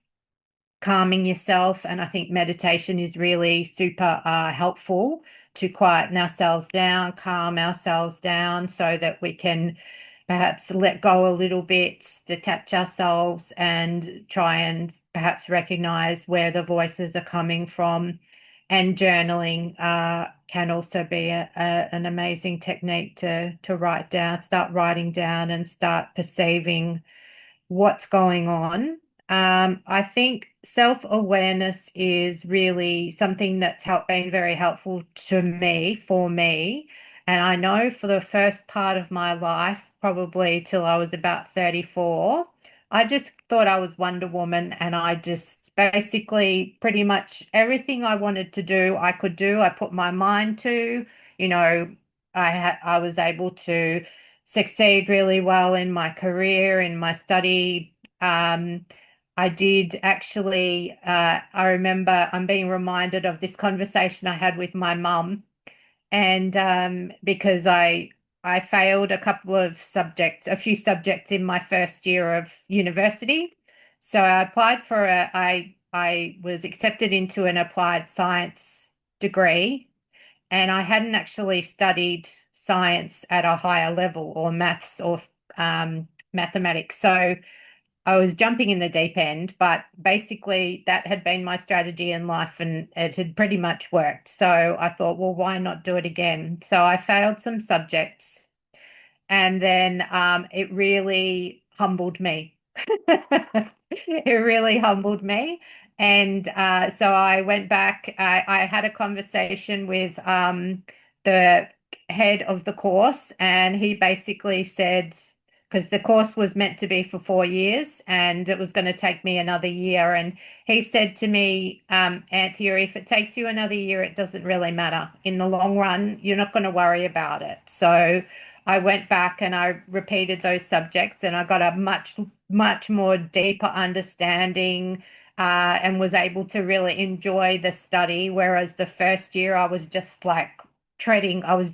calming yourself, and I think meditation is really super helpful to quieten ourselves down, calm ourselves down so that we can perhaps let go a little bit, detach ourselves, and try and perhaps recognize where the voices are coming from. And journaling can also be an amazing technique to start writing down and start perceiving what's going on. I think self-awareness is really something that's been very helpful for me. And I know for the first part of my life, probably till I was about 34, I just thought I was Wonder Woman, and I just basically pretty much everything I wanted to do, I could do. I put my mind to, you know, I was able to succeed really well in my career, in my study. I did actually, I remember I'm being reminded of this conversation I had with my mum, and because I failed a couple of subjects, a few subjects in my first year of university. So I applied for I was accepted into an applied science degree, and I hadn't actually studied science at a higher level, or maths, or mathematics. So I was jumping in the deep end, but basically that had been my strategy in life, and it had pretty much worked. So I thought, well, why not do it again? So I failed some subjects, and then it really humbled me. It really humbled me. And so I went back. I had a conversation with the head of the course, and he basically said, because the course was meant to be for 4 years and it was going to take me another year. And he said to me, Anthea, if it takes you another year, it doesn't really matter. In the long run, you're not going to worry about it. So I went back and I repeated those subjects, and I got a much more deeper understanding, and was able to really enjoy the study. Whereas the first year I was just like treading, I was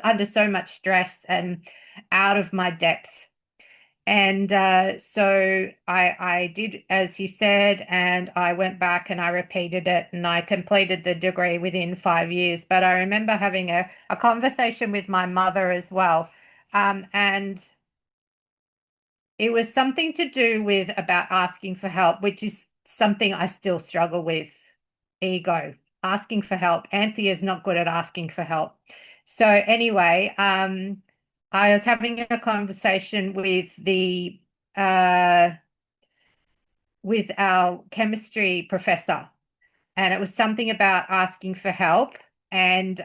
under so much stress and out of my depth. And so I did as he said, and I went back and I repeated it, and I completed the degree within 5 years. But I remember having a conversation with my mother as well. And it was something to do with about asking for help, which is something I still struggle with. Ego, asking for help. Anthea is not good at asking for help. So anyway, I was having a conversation with our chemistry professor, and it was something about asking for help, and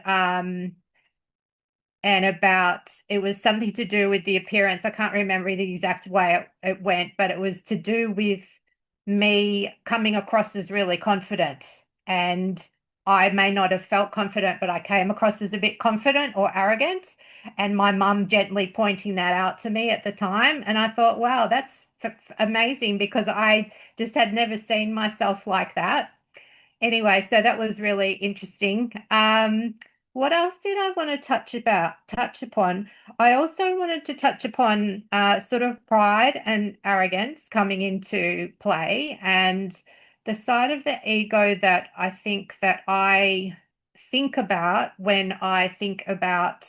about, it was something to do with the appearance. I can't remember the exact way it went, but it was to do with me coming across as really confident. And I may not have felt confident, but I came across as a bit confident or arrogant. And my mum gently pointing that out to me at the time. And I thought, wow, that's amazing, because I just had never seen myself like that. Anyway, so that was really interesting. What else did I want to touch upon? I also wanted to touch upon sort of pride and arrogance coming into play, and the side of the ego that I think about when I think about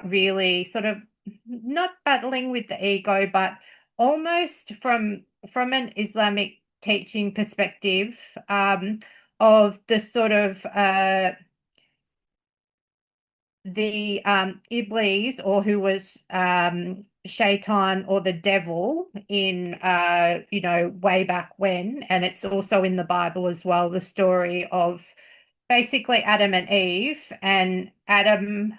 really sort of not battling with the ego, but almost from an Islamic teaching perspective, of the sort of the Iblis, or who was Shaitan, or the devil in way back when. And it's also in the Bible as well, the story of basically Adam and Eve, and Adam,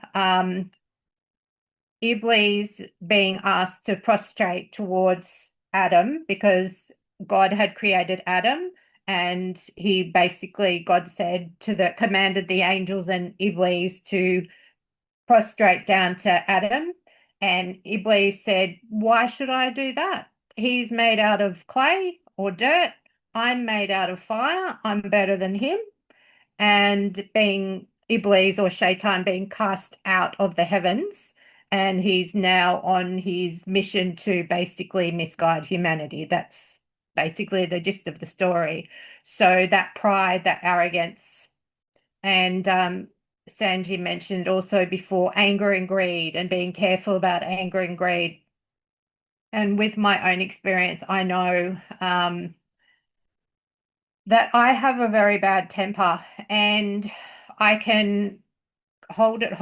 Iblis being asked to prostrate towards Adam because God had created Adam, and God said commanded the angels and Iblis to prostrate down to Adam. And Iblis said, why should I do that? He's made out of clay or dirt. I'm made out of fire. I'm better than him. And being Iblis, or Shaitan, being cast out of the heavens, and he's now on his mission to basically misguide humanity. That's basically the gist of the story. So that pride, that arrogance, and Sanji mentioned also before anger and greed, and being careful about anger and greed. And with my own experience, I know that I have a very bad temper, and I can hold it,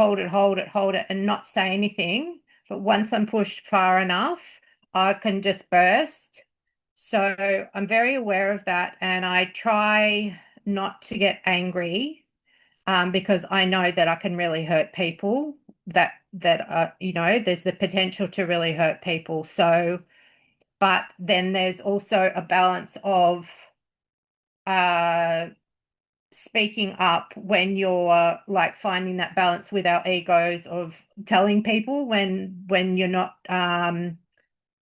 and not say anything. But once I'm pushed far enough, I can just burst. So I'm very aware of that, and I try not to get angry, because I know that I can really hurt people. There's the potential to really hurt people. So but then there's also a balance of speaking up when you're like finding that balance with our egos of telling people when you're not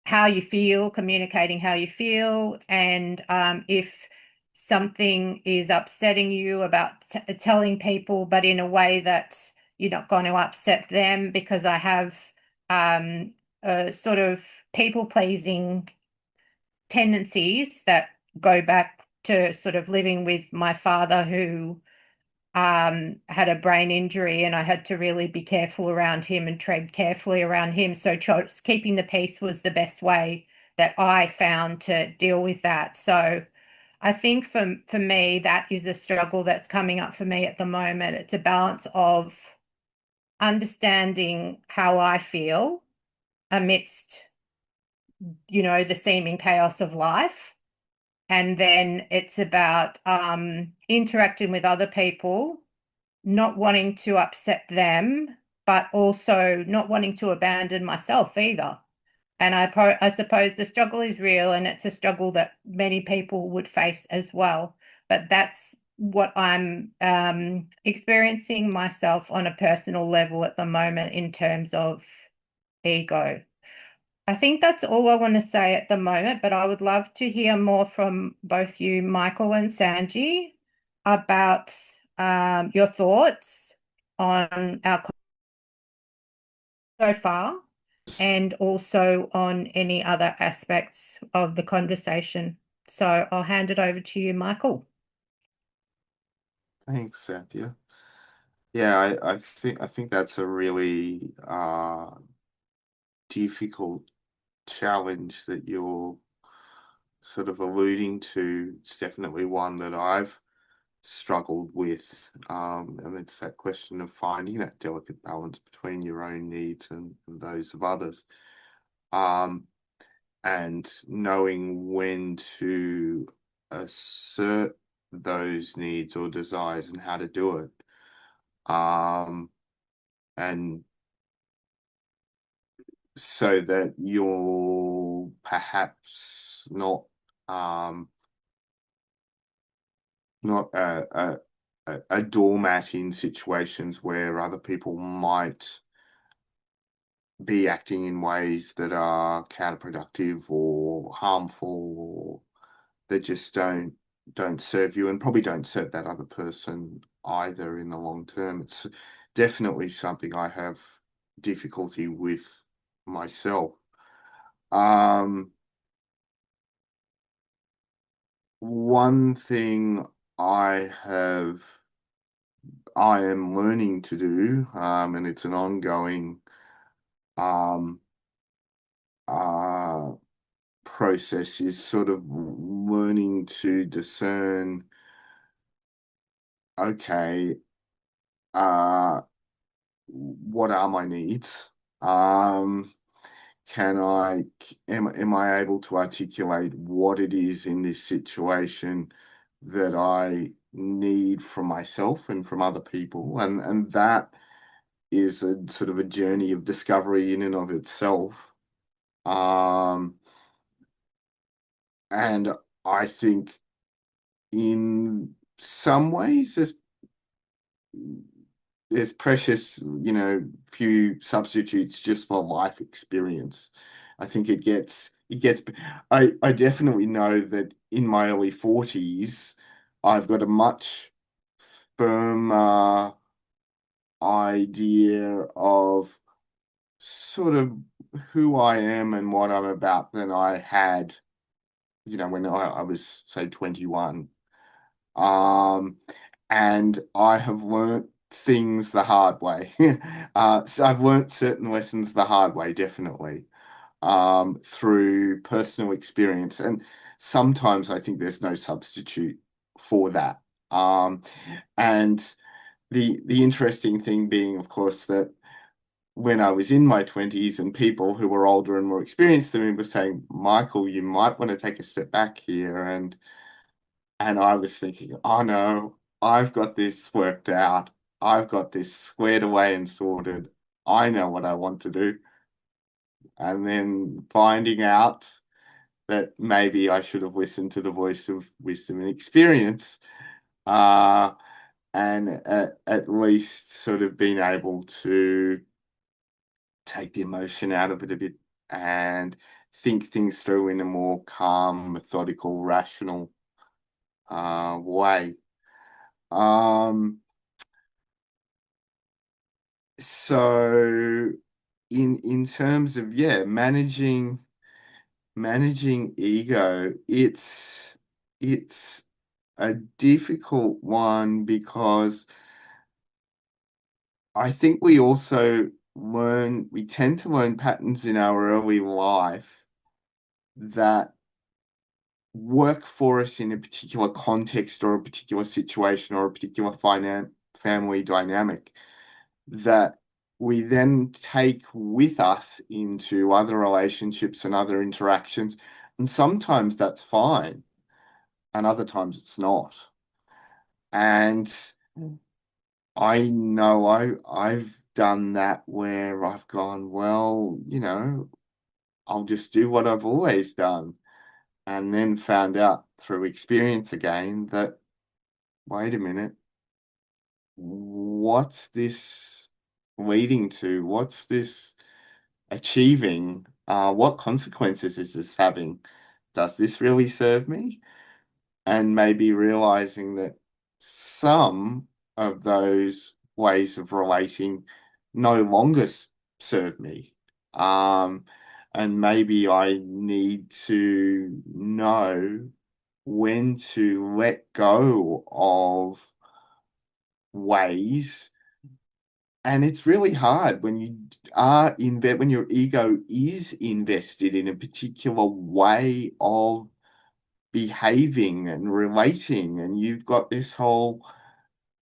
how you feel, communicating how you feel, and if something is upsetting you about telling people, but in a way that you're not going to upset them, because I have a sort of people-pleasing tendencies that go back to sort of living with my father, who had a brain injury, and I had to really be careful around him and tread carefully around him. So keeping the peace was the best way that I found to deal with that. So I think for me, that is a struggle that's coming up for me at the moment. It's a balance of understanding how I feel amidst, the seeming chaos of life. And then it's about interacting with other people, not wanting to upset them, but also not wanting to abandon myself either. And I suppose the struggle is real, and it's a struggle that many people would face as well. But that's what I'm experiencing myself on a personal level at the moment in terms of ego. I think that's all I want to say at the moment, but I would love to hear more from both you, Michael and Sanji, about your thoughts on our so far, and also on any other aspects of the conversation. So I'll hand it over to you, Michael.
Thanks, Anthea. Yeah, I think that's a really difficult challenge that you're sort of alluding to. It's definitely one that I've struggled with, and it's that question of finding that delicate balance between your own needs and those of others, and knowing when to assert those needs or desires and how to do it, and so that you're perhaps not a doormat in situations where other people might be acting in ways that are counterproductive or harmful, or that just don't serve you, and probably don't serve that other person either in the long term. It's definitely something I have difficulty with myself. One thing I am learning to do, and it's an ongoing um, uh, process, is sort of learning to discern, okay, what are my needs? Am I able to articulate what it is in this situation that I need from myself and from other people? And that is a sort of a journey of discovery in and of itself. And I think in some ways there's precious, few substitutes just for life experience. I think I definitely know that in my early 40s, I've got a much firmer idea of sort of who I am and what I'm about than I had, when I was, say, 21. And I have learnt things the hard way. So I've learnt certain lessons the hard way, definitely, through personal experience. And sometimes I think there's no substitute for that. And the interesting thing being, of course, that when I was in my 20s and people who were older and more experienced than me were saying, Michael, you might want to take a step back here. And I was thinking, oh no, I've got this worked out. I've got this squared away and sorted. I know what I want to do. And then finding out that maybe I should have listened to the voice of wisdom and experience, uh, and at least sort of been able to take the emotion out of it a bit and think things through in a more calm, methodical, rational way. So in terms of managing ego, it's a difficult one because I think we tend to learn patterns in our early life that work for us in a particular context or a particular situation or a particular family dynamic that we then take with us into other relationships and other interactions. And sometimes that's fine, and other times it's not. And I know I've done that where I've gone, well, I'll just do what I've always done. And then found out through experience again that, wait a minute, what's this leading to? What's this achieving? What consequences is this having? Does this really serve me? And maybe realizing that some of those ways of relating no longer serve me. And maybe I need to know when to let go of ways. And it's really hard when when your ego is invested in a particular way of behaving and relating, and you've got this whole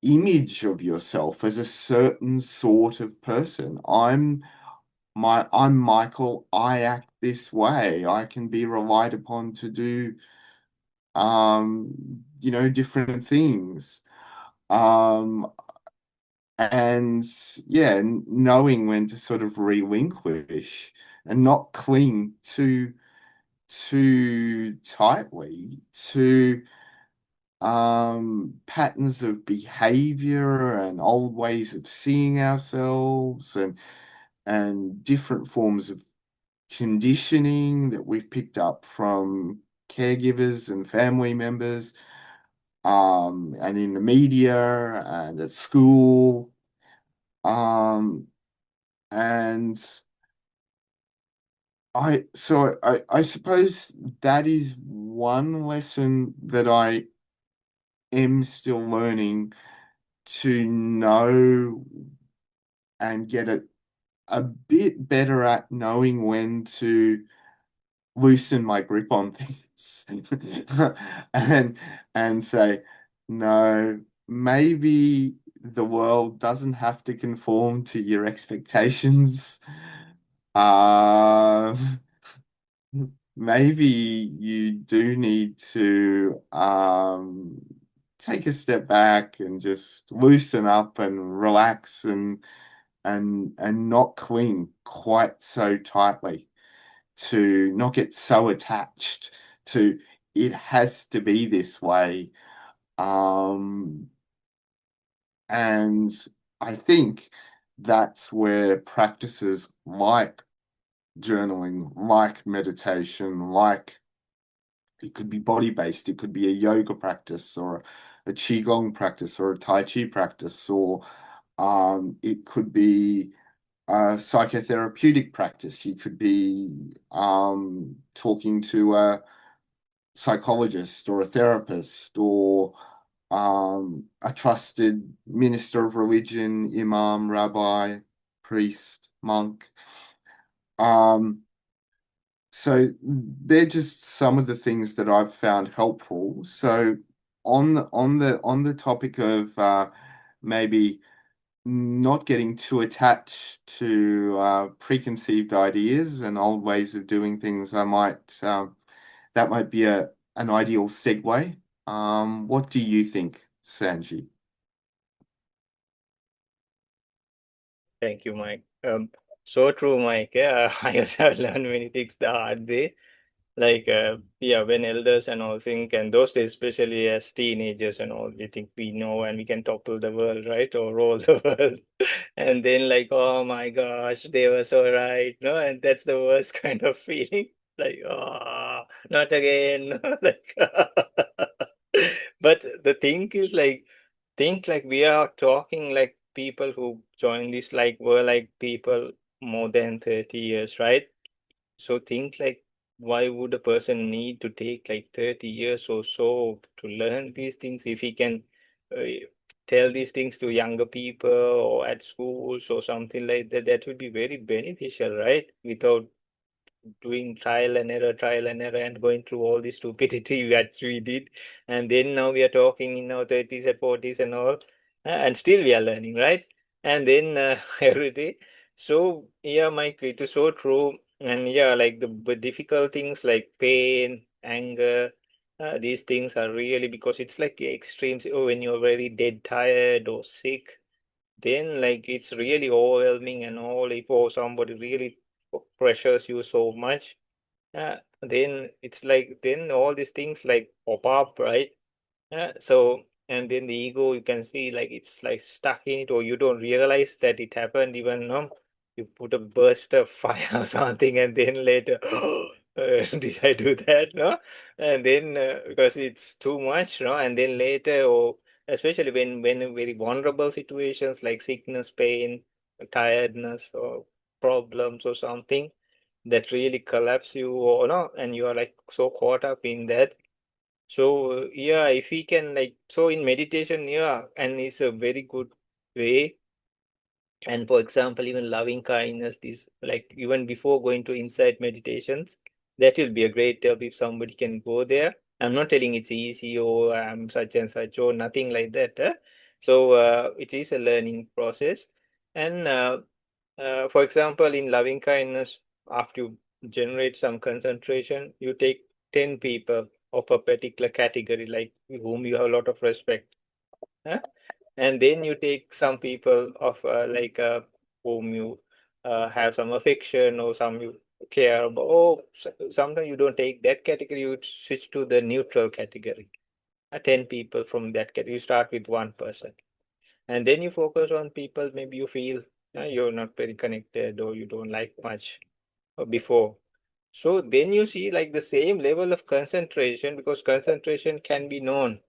image of yourself as a certain sort of person. I'm Michael, I act this way. I can be relied upon to do different things. Um, and yeah, knowing when to sort of relinquish and not cling too tightly to patterns of behavior and old ways of seeing ourselves and different forms of conditioning that we've picked up from caregivers and family members, and in the media and at school. And I suppose that is one lesson that I am still learning to know and get a bit better at knowing when to loosen my grip on things and say, no, maybe the world doesn't have to conform to your expectations. Um, Maybe you do need to take a step back and just loosen up and relax and not cling quite so tightly, to not get so attached to it has to be this way. Um, and I think that's where practices like journaling, like meditation, like it could be body-based, it could be a yoga practice or a qigong practice or a tai chi practice, or it could be a psychotherapeutic practice. You could be talking to a psychologist or a therapist or a trusted minister of religion, imam, rabbi, priest, monk. So they're just some of the things that I've found helpful. So on the topic of maybe not getting too attached to preconceived ideas and old ways of doing things, that might be an ideal segue. What do you think, Sanji?
Thank you, Mike. So true, Mike. Yeah, I also have learned many things the hard way. Like, yeah, when elders and all think, and those days, especially as teenagers and all, we think we know and we can topple the world, right? Or roll the world. And then, like, oh my gosh, they were so right. No, and that's the worst kind of feeling. Like, oh, not again. Like, but the thing is, like, think like we are talking like people who joined this, like, were like people more than 30 years, right? So think like, why would a person need to take like 30 years or so to learn these things if he can uh, tell these things to younger people or at schools or something like that? That would be very beneficial, right? Without doing trial and error, and going through all the stupidity that we did. And then now we are talking in our 30s and 40s and all, and still we are learning, right? And then every day. So, yeah, Mike, it is so true. And yeah, like the difficult things like pain, anger, these things are really because it's like the extremes. Oh, when you're very dead tired or sick, then like it's really overwhelming and all. If somebody really pressures you so much, then it's like then all these things like pop up, right? So, and then the ego, you can see like it's like stuck in it, or you don't realize that it happened. Even you put a burst of fire or something, and then later, did I do that? No, and then because it's too much, no, and then later, or especially when in very vulnerable situations like sickness, pain, tiredness, or problems or something that really collapse you, or no, and you are like so caught up in that. So yeah, if we can like, so in meditation, yeah, and it's a very good way. And for example, even loving kindness, this like even before going to insight meditations, that will be a great help if somebody can go there. I'm not telling it's easy or I'm such and such or nothing like that. So it is a learning process. And for example, in loving kindness, after you generate some concentration, you take 10 people of a particular category, like whom you have a lot of respect. Huh? And then you take some people of like whom you have some affection or some you care about. Oh, sometimes you don't take that category, you switch to the neutral category. 10 people from that category. You start with one person. And then you focus on people maybe you feel you're not very connected or you don't like much before. So then you see like the same level of concentration, because concentration can be known.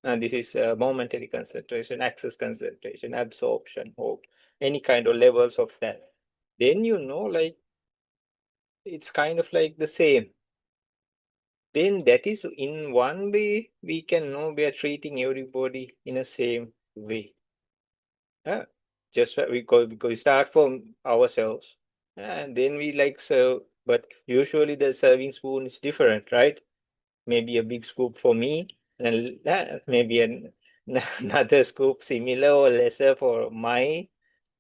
And this is momentary concentration, access concentration, absorption, or any kind of levels of that. Then you know, like it's kind of like the same. Then that is in one way we can know we are treating everybody in the same way. Just because we start from ourselves, and then we like serve. But usually the serving spoon is different, right? Maybe a big scoop for me, and maybe another scoop similar or lesser for my,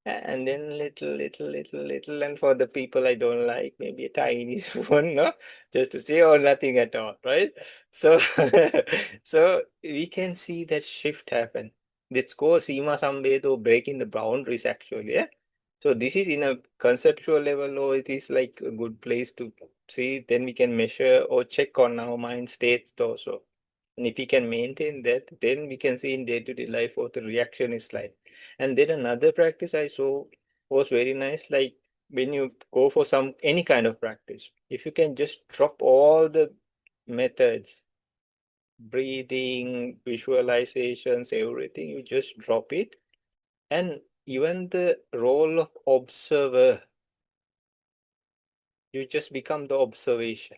and then little, and for the people I don't like, maybe a tiny spoon, no, just to say, or nothing at all, right? So, so we can see that shift happen. Let's go Sima Samvedo, breaking the boundaries actually, yeah. So this is in a conceptual level, or it is like a good place to see. Then we can measure or check on our mind states also. And if we can maintain that, then we can see in day-to-day life what the reaction is like. And then another practice I saw was very nice, like when you go for some any kind of practice, if you can just drop all the methods, breathing, visualizations, everything, you just drop it. And even the role of observer, you just become the observation.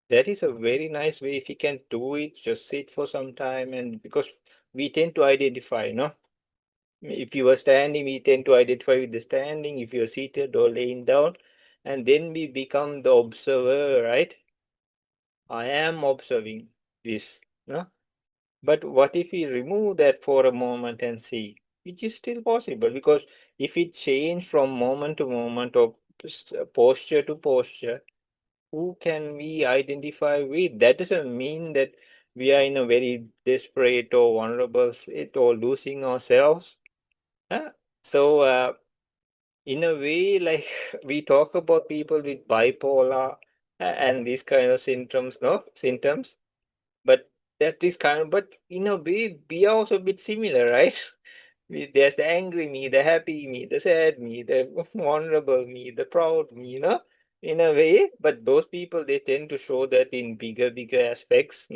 That is a very nice way. If you can do it, just sit for some time, and because we tend to identify, no? If you are standing, we tend to identify with the standing. If you're seated or laying down, and then we become the observer, right? I am observing this, no? But what if we remove that for a moment and see? Which is still possible, because if it change from moment to moment or posture to posture, who can we identify with? That doesn't mean that we are in a very desperate or vulnerable state or losing ourselves. Huh? So, in a way, like we talk about people with bipolar, and these kind of symptoms, but that is kind of, but in a way, we are also a bit similar, right? There's the angry me, the happy me, the sad me, the vulnerable me, the proud me, in a way. But those people, they tend to show that in bigger aspects,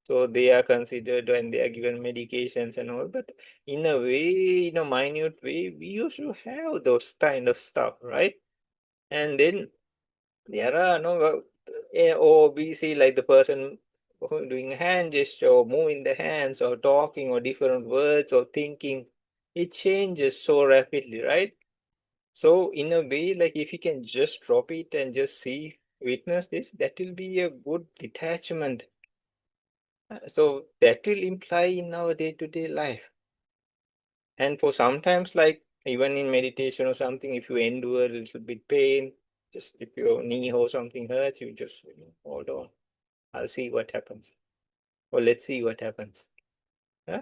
so they are considered when they are given medications and all. But in a way, in a minute way, we used to have those kind of stuff, right? And then there are or we see like the person doing a hand gesture or moving the hands or talking or different words or thinking. It changes so rapidly, right? So in a way, like if you can just drop it and just see, witness this, that will be a good detachment. So that will imply in our day-to-day life. And for sometimes, like even in meditation or something, if you endure a little bit pain, just if your knee or something hurts, you just hold on. I'll see what happens. Or let's see what happens. Yeah?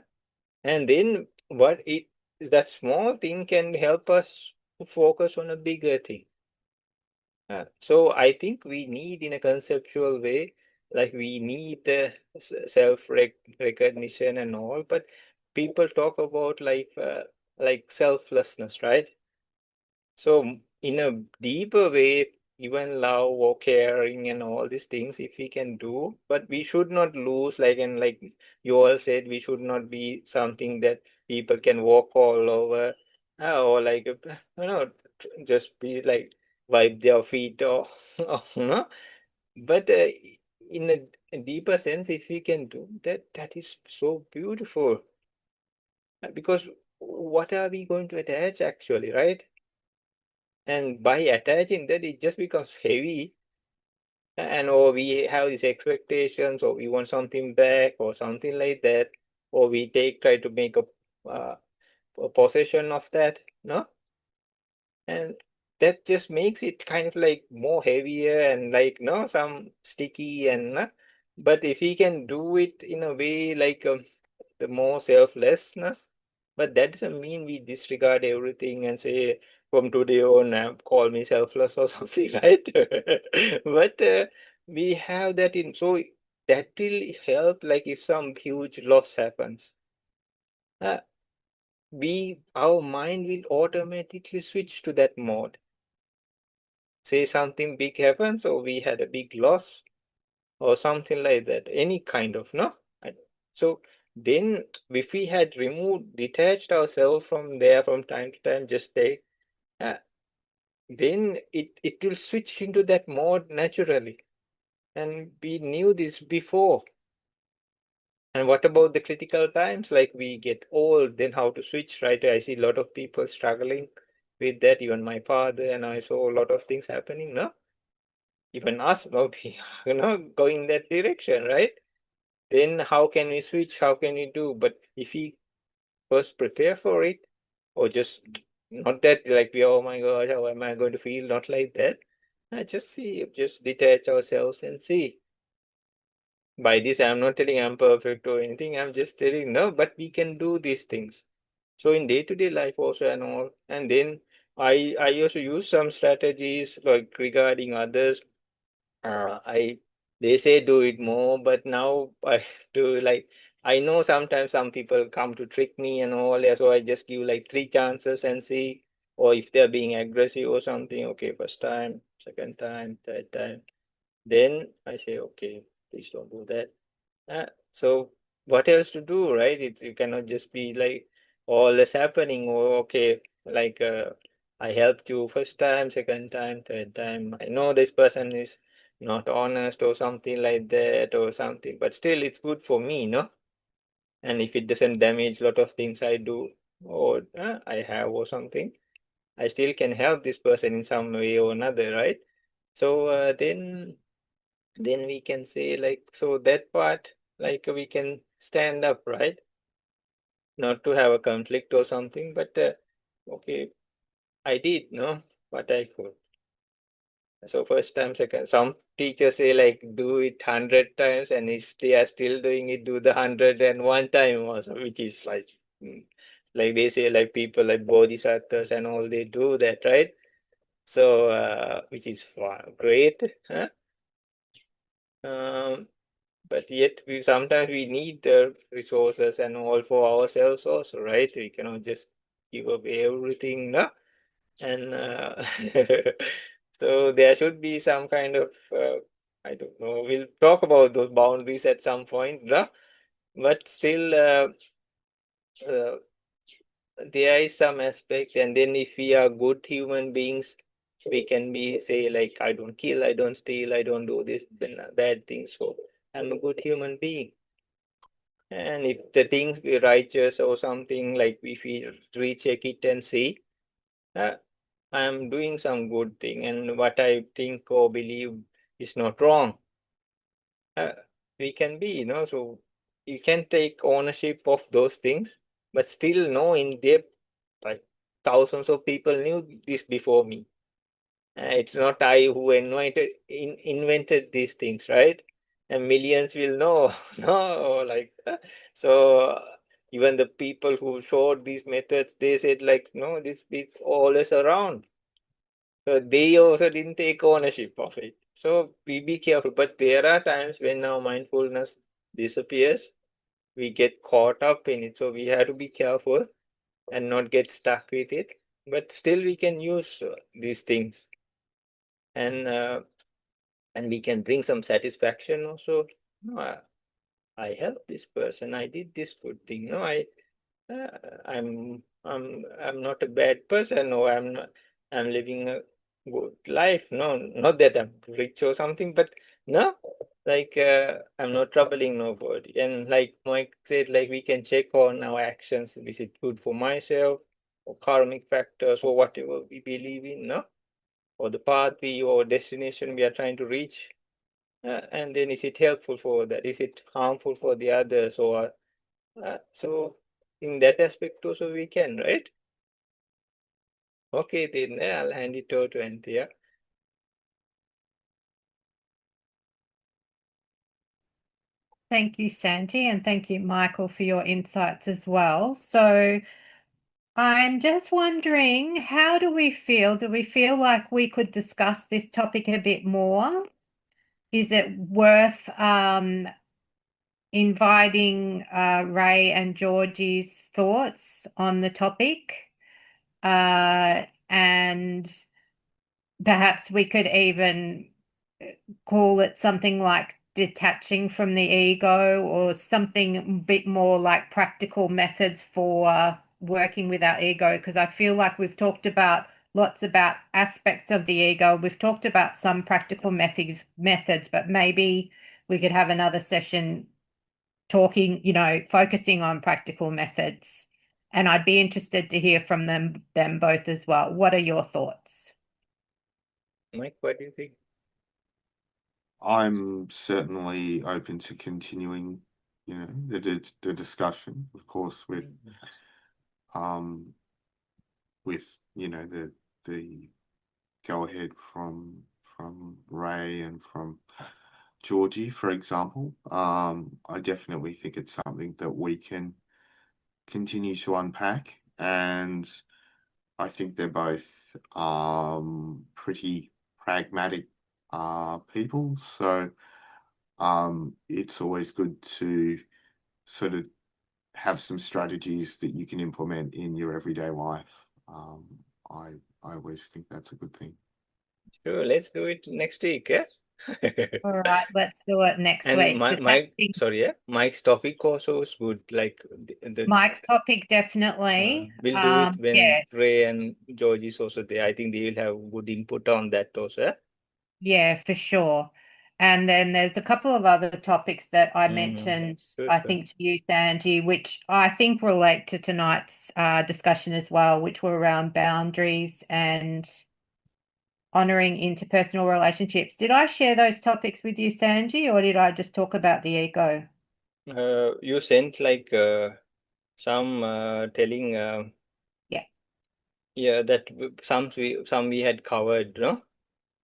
And then what it is, that small thing can help us to focus on a bigger thing. So I think we need, in a conceptual way, like we need the self-recognition and all, but people talk about like selflessness, right? So in a deeper way, even love or caring and all these things, if we can do, but we should not lose, like you all said, we should not be something that people can walk all over, or like just be like wipe their feet or, or But in a deeper sense, if we can do that, that is so beautiful. Because what are we going to attach actually, right? And by attaching that, it just becomes heavy, and or we have these expectations, or we want something back, or something like that, or we try to make a possession of that, no? And that just makes it kind of like more heavier and like some sticky and but if we can do it in a way like the more selflessness, but that doesn't mean we disregard everything and say from today on call me selfless or something, right? But we have that in, so that will help, like if some huge loss happens, uh, our mind will automatically switch to that mode. Say something big happens, or we had a big loss or something like that, any kind of, no? So then if we had detached ourselves from there from time to time, just take, then it will switch into that mode naturally. And we knew this before. And what about the critical times? Like we get old, then how to switch, right? I see a lot of people struggling with that, even my father, and I saw a lot of things happening, no? Even us, we going that direction, right? Then how can we switch? How can we do? But if we first prepare for it, or just not that like we, oh my God, how am I going to feel? Not like that. Just detach ourselves and see. By this, I'm not telling I'm perfect or anything. I'm just telling no, but we can do these things. So in day-to-day life also and all, and then I also use some strategies like regarding others. I They say do it more, but now I do, like I know sometimes some people come to trick me and all, so I just give like 3 chances and see, or if they're being aggressive or something, okay, first time, second time, third time, then I say, okay, please don't do that. So what else to do, right? You cannot just be like all this happening. Or okay, like I helped you first time, second time, third time. I know this person is not honest or something like that or something, but still it's good for me, no? And if it doesn't damage a lot of things I do or I have or something, I still can help this person in some way or another, right? So then we can say like, so that part, like we can stand up, right? Not to have a conflict or something, but okay, I did no what I could. So first time, second, some teachers say like do it 100 times, and if they are still doing it, do the 101 time also, which is like they say like people like bodhisattvas and all, they do that, right? So which is great, huh? But yet sometimes we need the resources and all for ourselves also, right? We cannot just give away everything, no? And so there should be some kind of I don't know. We'll talk about those boundaries at some point, no? But still, uh, there is some aspect, and then if we are good human beings, we can be say like, I don't kill, I don't steal, I don't do this bad things. So I'm a good human being. And if the things be righteous or something, like if we recheck it and see, uh, I'm doing some good thing, and what I think or believe is not wrong. Uh, we can be, so you can take ownership of those things, but still know in depth, like thousands of people knew this before me. It's not I who invented these things, right? And millions will know, no, like so. Even the people who showed these methods, they said like, no, this is always around. So they also didn't take ownership of it. So we be careful. But there are times when our mindfulness disappears, we get caught up in it. So we have to be careful and not get stuck with it. But still, we can use these things, and we can bring some satisfaction also. No, I helped this person. I did this good thing. No, uh, I'm not a bad person. No, I'm living a good life. No, not that I'm rich or something, but no, like I'm not troubling nobody. And like Mike said, like we can check on our actions. Is it good for myself, or karmic factors, or whatever we believe in, no? Or the path or destination we are trying to reach. And then is it helpful for that? Is it harmful for the others? Or so in that aspect also we can, right? Okay, then I'll hand it over to Anthea.
Thank you, Sanji, and thank you, Michael, for your insights as well. So I'm just wondering, how do we feel? Do we feel like we could discuss this topic a bit more? Is it worth inviting Rae and Georgie's thoughts on the topic? And perhaps we could even call it something like detaching from the ego, or something a bit more like practical methods for working with our ego, because I feel like we've talked about lots about aspects of the ego. We've talked about some practical methods, but maybe we could have another session talking, focusing on practical methods. And I'd be interested to hear from them both as well. What are your thoughts?
Mike, what do you think?
I'm certainly open to continuing, the discussion, of course, with um the go ahead from Rae and from Georgie, for example. I definitely think it's something that we can continue to unpack, and I think they're both pretty pragmatic people. So it's always good to sort of have some strategies that you can implement in your everyday life. Um, I I always think that's a good thing.
Sure, let's do it next week, yeah?
All right, let's do it next
And
week.
Mike's topic also is good. Like
Mike's topic, definitely.
we'll do it when
Yeah,
Rae and George is also there. I think they will have good input on that also, yeah?
yeah, for sure. And then there's a couple of other topics that I mentioned,
Sure,
I
sure.
think, to you, Sanji, which I think relate to tonight's discussion as well, which were around boundaries and honoring interpersonal relationships. Did I share those topics with you, Sanji, or did I just talk about the ego?
You sent like some telling
Yeah,
yeah that some we had covered, no?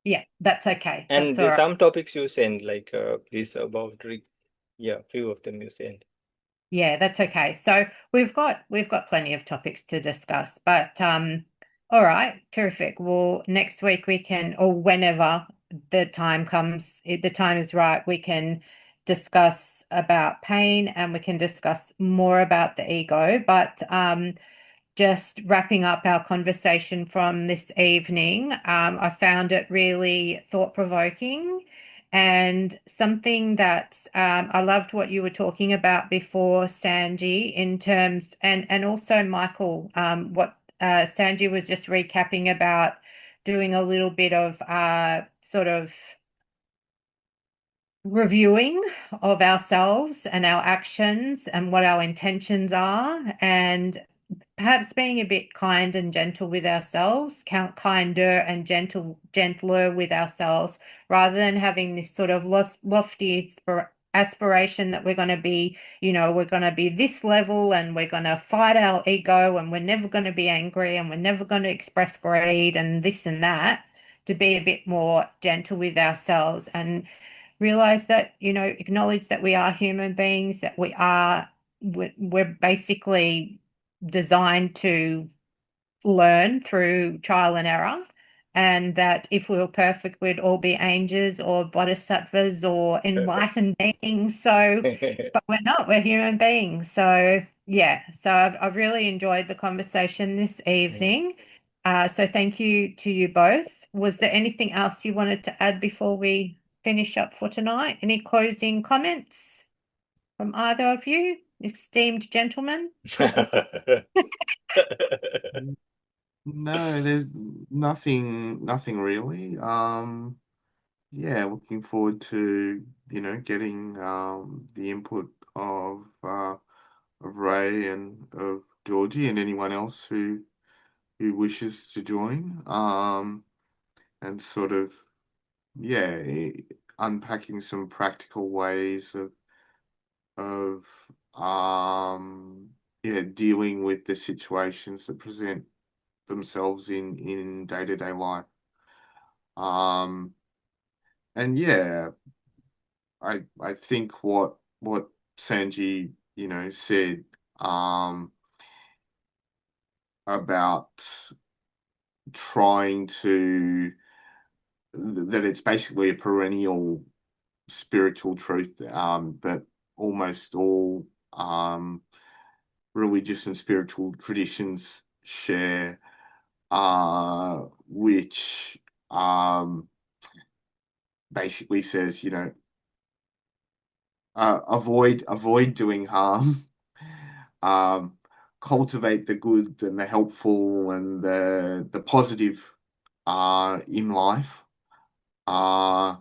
yeah, that's okay.
And
That's all
there's
right.
some topics you sent like this about yeah, few of them you sent.
Yeah, that's okay. So we've got plenty of topics to discuss, but all right, terrific. Well, next week we can, or whenever, the time comes, the time is right, we can discuss about pain and we can discuss more about the ego. But just wrapping up our conversation from this evening, I found it really thought-provoking and something that I loved what you were talking about before, Sanji, in terms, and also Michael, what Sanji was just recapping about doing a little bit of sort of reviewing of ourselves and our actions and what our intentions are, and perhaps being a bit kind and gentle with ourselves, kinder and gentler with ourselves, rather than having this sort of lofty aspiration that we're going to be, we're going to be this level and we're going to fight our ego and we're never going to be angry and we're never going to express greed and this and that, to be a bit more gentle with ourselves and realize that, acknowledge that we are human beings, that we're basically designed to learn through trial and error, and that if we were perfect, we'd all be angels or bodhisattvas or enlightened beings. So, but we're not, we're human beings. So, yeah, so I've really enjoyed the conversation this evening. So thank you to you both. Was there anything else you wanted to add before we finish up for tonight? Any closing comments from either of you, esteemed gentlemen?
No, there's nothing really. Yeah, looking forward to, getting the input of Rae and of Georgie and anyone else who wishes to join. And sort of, yeah, unpacking some practical ways of yeah, dealing with the situations that present themselves in day-to-day life. Um, and yeah, I think what Sanji, said about trying to that it's basically a perennial spiritual truth that almost all religious and spiritual traditions share, which basically says, avoid doing harm, um, cultivate the good and the helpful and the positive in life, uh,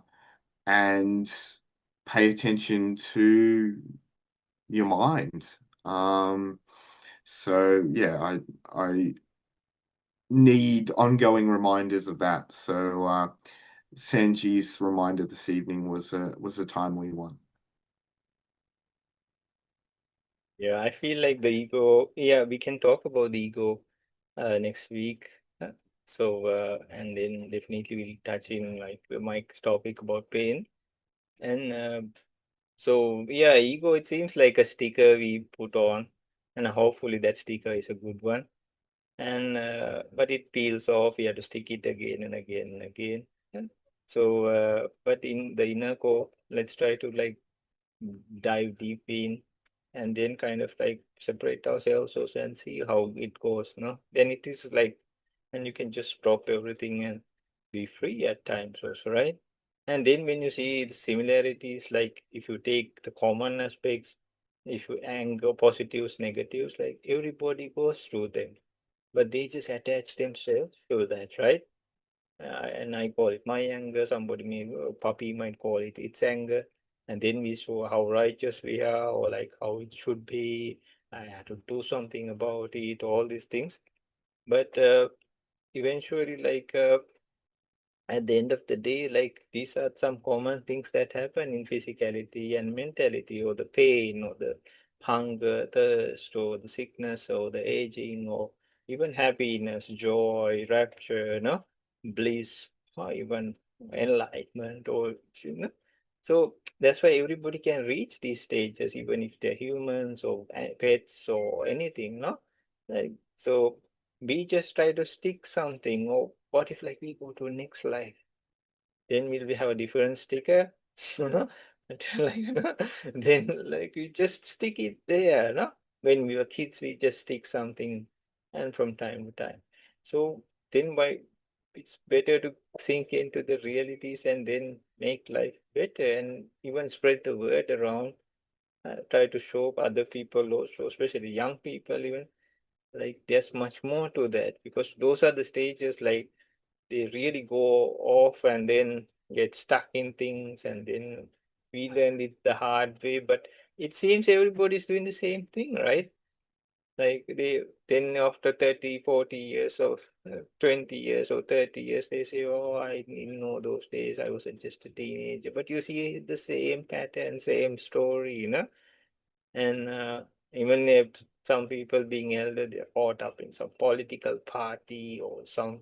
and pay attention to your mind. So yeah, I need ongoing reminders of that. So Sanji's reminder this evening was a timely one.
Yeah, I feel like the ego, yeah, we can talk about the ego next week. And then definitely we'll touch in like Mike's topic about pain. And so, yeah, ego, it seems like a sticker we put on, and hopefully that sticker is a good one. And but it peels off, we have to stick it again and again and again. Yeah. So, but in the inner core, let's try to like dive deep in and then kind of like separate ourselves also and see how it goes. No, then it is like, and you can just drop everything and be free at times also, right? And then when you see the similarities, like if you take the common aspects, if you anger positives, negatives, like everybody goes through them, but they just attach themselves to that, right? And I call it my anger. Somebody may, puppy might call it its anger. And then we show how righteous we are, or like how it should be. I have to do something about it, all these things. But eventually, like at the end of the day, like these are some common things that happen in physicality and mentality, or the pain, or the hunger, thirst, or the sickness, or the aging, or even happiness, joy, rapture, no, bliss, or even enlightenment, or So that's why everybody can reach these stages, even if they're humans or pets or anything, no? Like so we just try to stick something, or what if like we go to next life then we'll have a different sticker, you know, then like we just stick it there, no? When we were kids, we just stick something and from time to time. So then why it's better to sink into the realities and then make life better and even spread the word around, try to show other people also, especially young people even, like there's much more to that because those are the stages like they really go off and then get stuck in things and then we learned it the hard way. But it seems everybody's doing the same thing, right? Like they then after 30, 40 years of 20 years or 30 years, they say, oh, I didn't know those days. I was just a teenager. But you see the same pattern, same story, you know? And even if some people being elder, they're caught up in some political party or some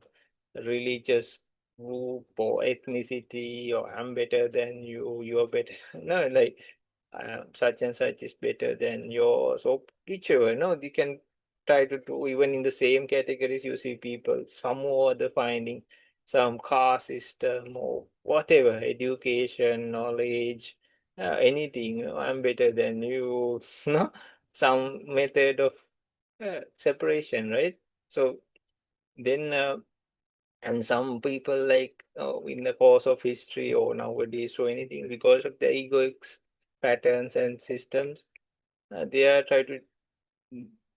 religious group or ethnicity, or I'm better than you, you're better. No, like such and such is better than yours, or whichever. No, you can try to do even in the same categories. You see people, some or other finding some caste system or whatever, education, knowledge, anything. I'm better than you. No, some method of separation, right? So then and some people like in the course of history or nowadays or anything because of the egoic patterns and systems, they are trying to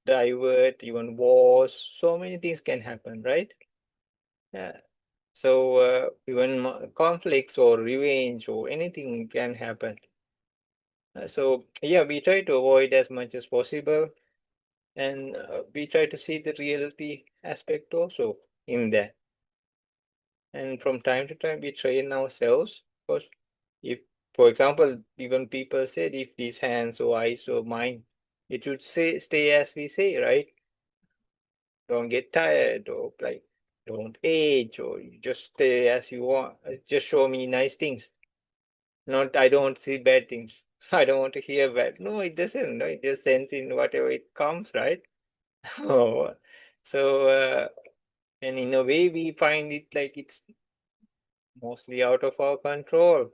divert even wars. So many things can happen, right? Yeah. So even conflicts or revenge or anything can happen. So yeah, we try to avoid as much as possible, and we try to see the reality aspect also in that. And from time to time, we train ourselves. Because if, for example, even people said if these hands or eyes or mind, it should stay as we say, right? Don't get tired or like don't age or you just stay as you want. Just show me nice things. Not I don't want to see bad things. I don't want to hear bad. No, it doesn't. No, it just sends in whatever it comes, right? Oh, so and in a way we find it like it's mostly out of our control.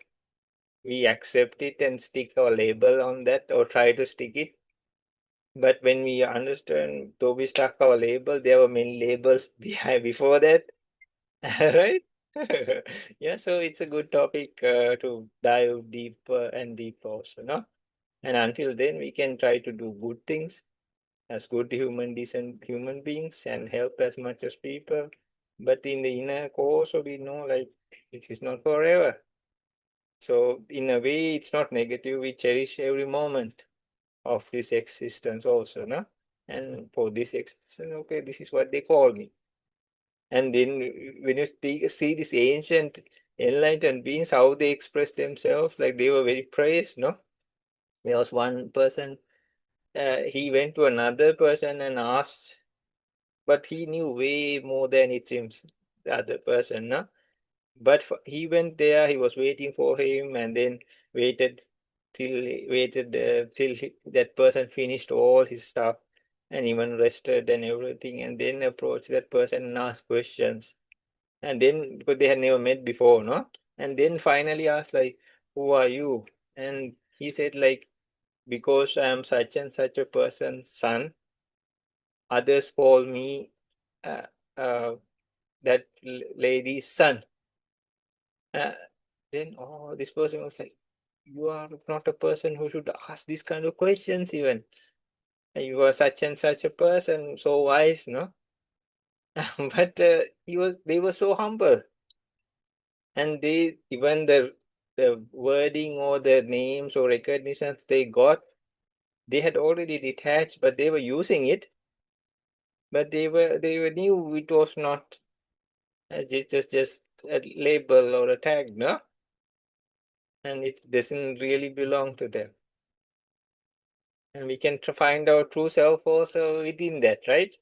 We accept it and stick our label on that or try to stick it. But when we understand, though we stuck our label, there were many labels behind before that, right? Yeah, so it's a good topic to dive deeper and deeper also, no? And until then, we can try to do good things as good human, decent human beings and help as much as people. But in the inner core, so we know like it is not forever. So in a way, it's not negative. We cherish every moment of this existence also, no? And for this existence, okay, this is what they call me. And then when you see this ancient enlightened beings, how they express themselves, like they were very praised, no? There was one person, he went to another person and asked, but he knew way more than it seems the other person, no? But he went there, he was waiting for him and then waited till that person finished all his stuff and even rested and everything, and then approached that person and asked questions. And then, because they had never met before, no? And then finally asked, like, who are you? And he said, like, because I am such and such a person's son, others call me uh, uh, that lady's son. Uh, then, oh, this person was like, you are not a person who should ask these kind of questions even. And you are such and such a person, so wise, no? But they were so humble. And they, even the wording or the names or recognitions they got, they had already detached, but they were using it. But they were knew it was not just a label or a tag, no? And it doesn't really belong to them. And we can find our true self also within that, right?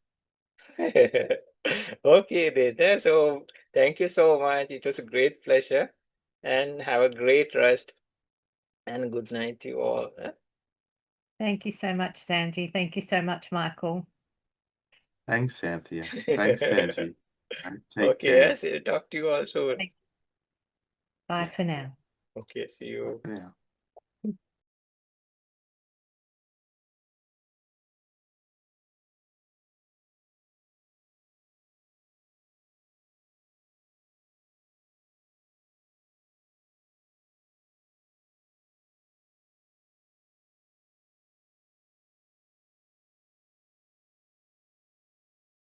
Okay, then. So thank you so much. It was a great pleasure. And have a great rest. And good night to you all.
Thank you so much, Sanji. Thank you so much, Michael.
Thanks, Anthea. Thanks, Sanji. Take
Okay,
care.
yes, talk to you all soon.
Bye. Bye for now.
Okay, see you.
Yeah.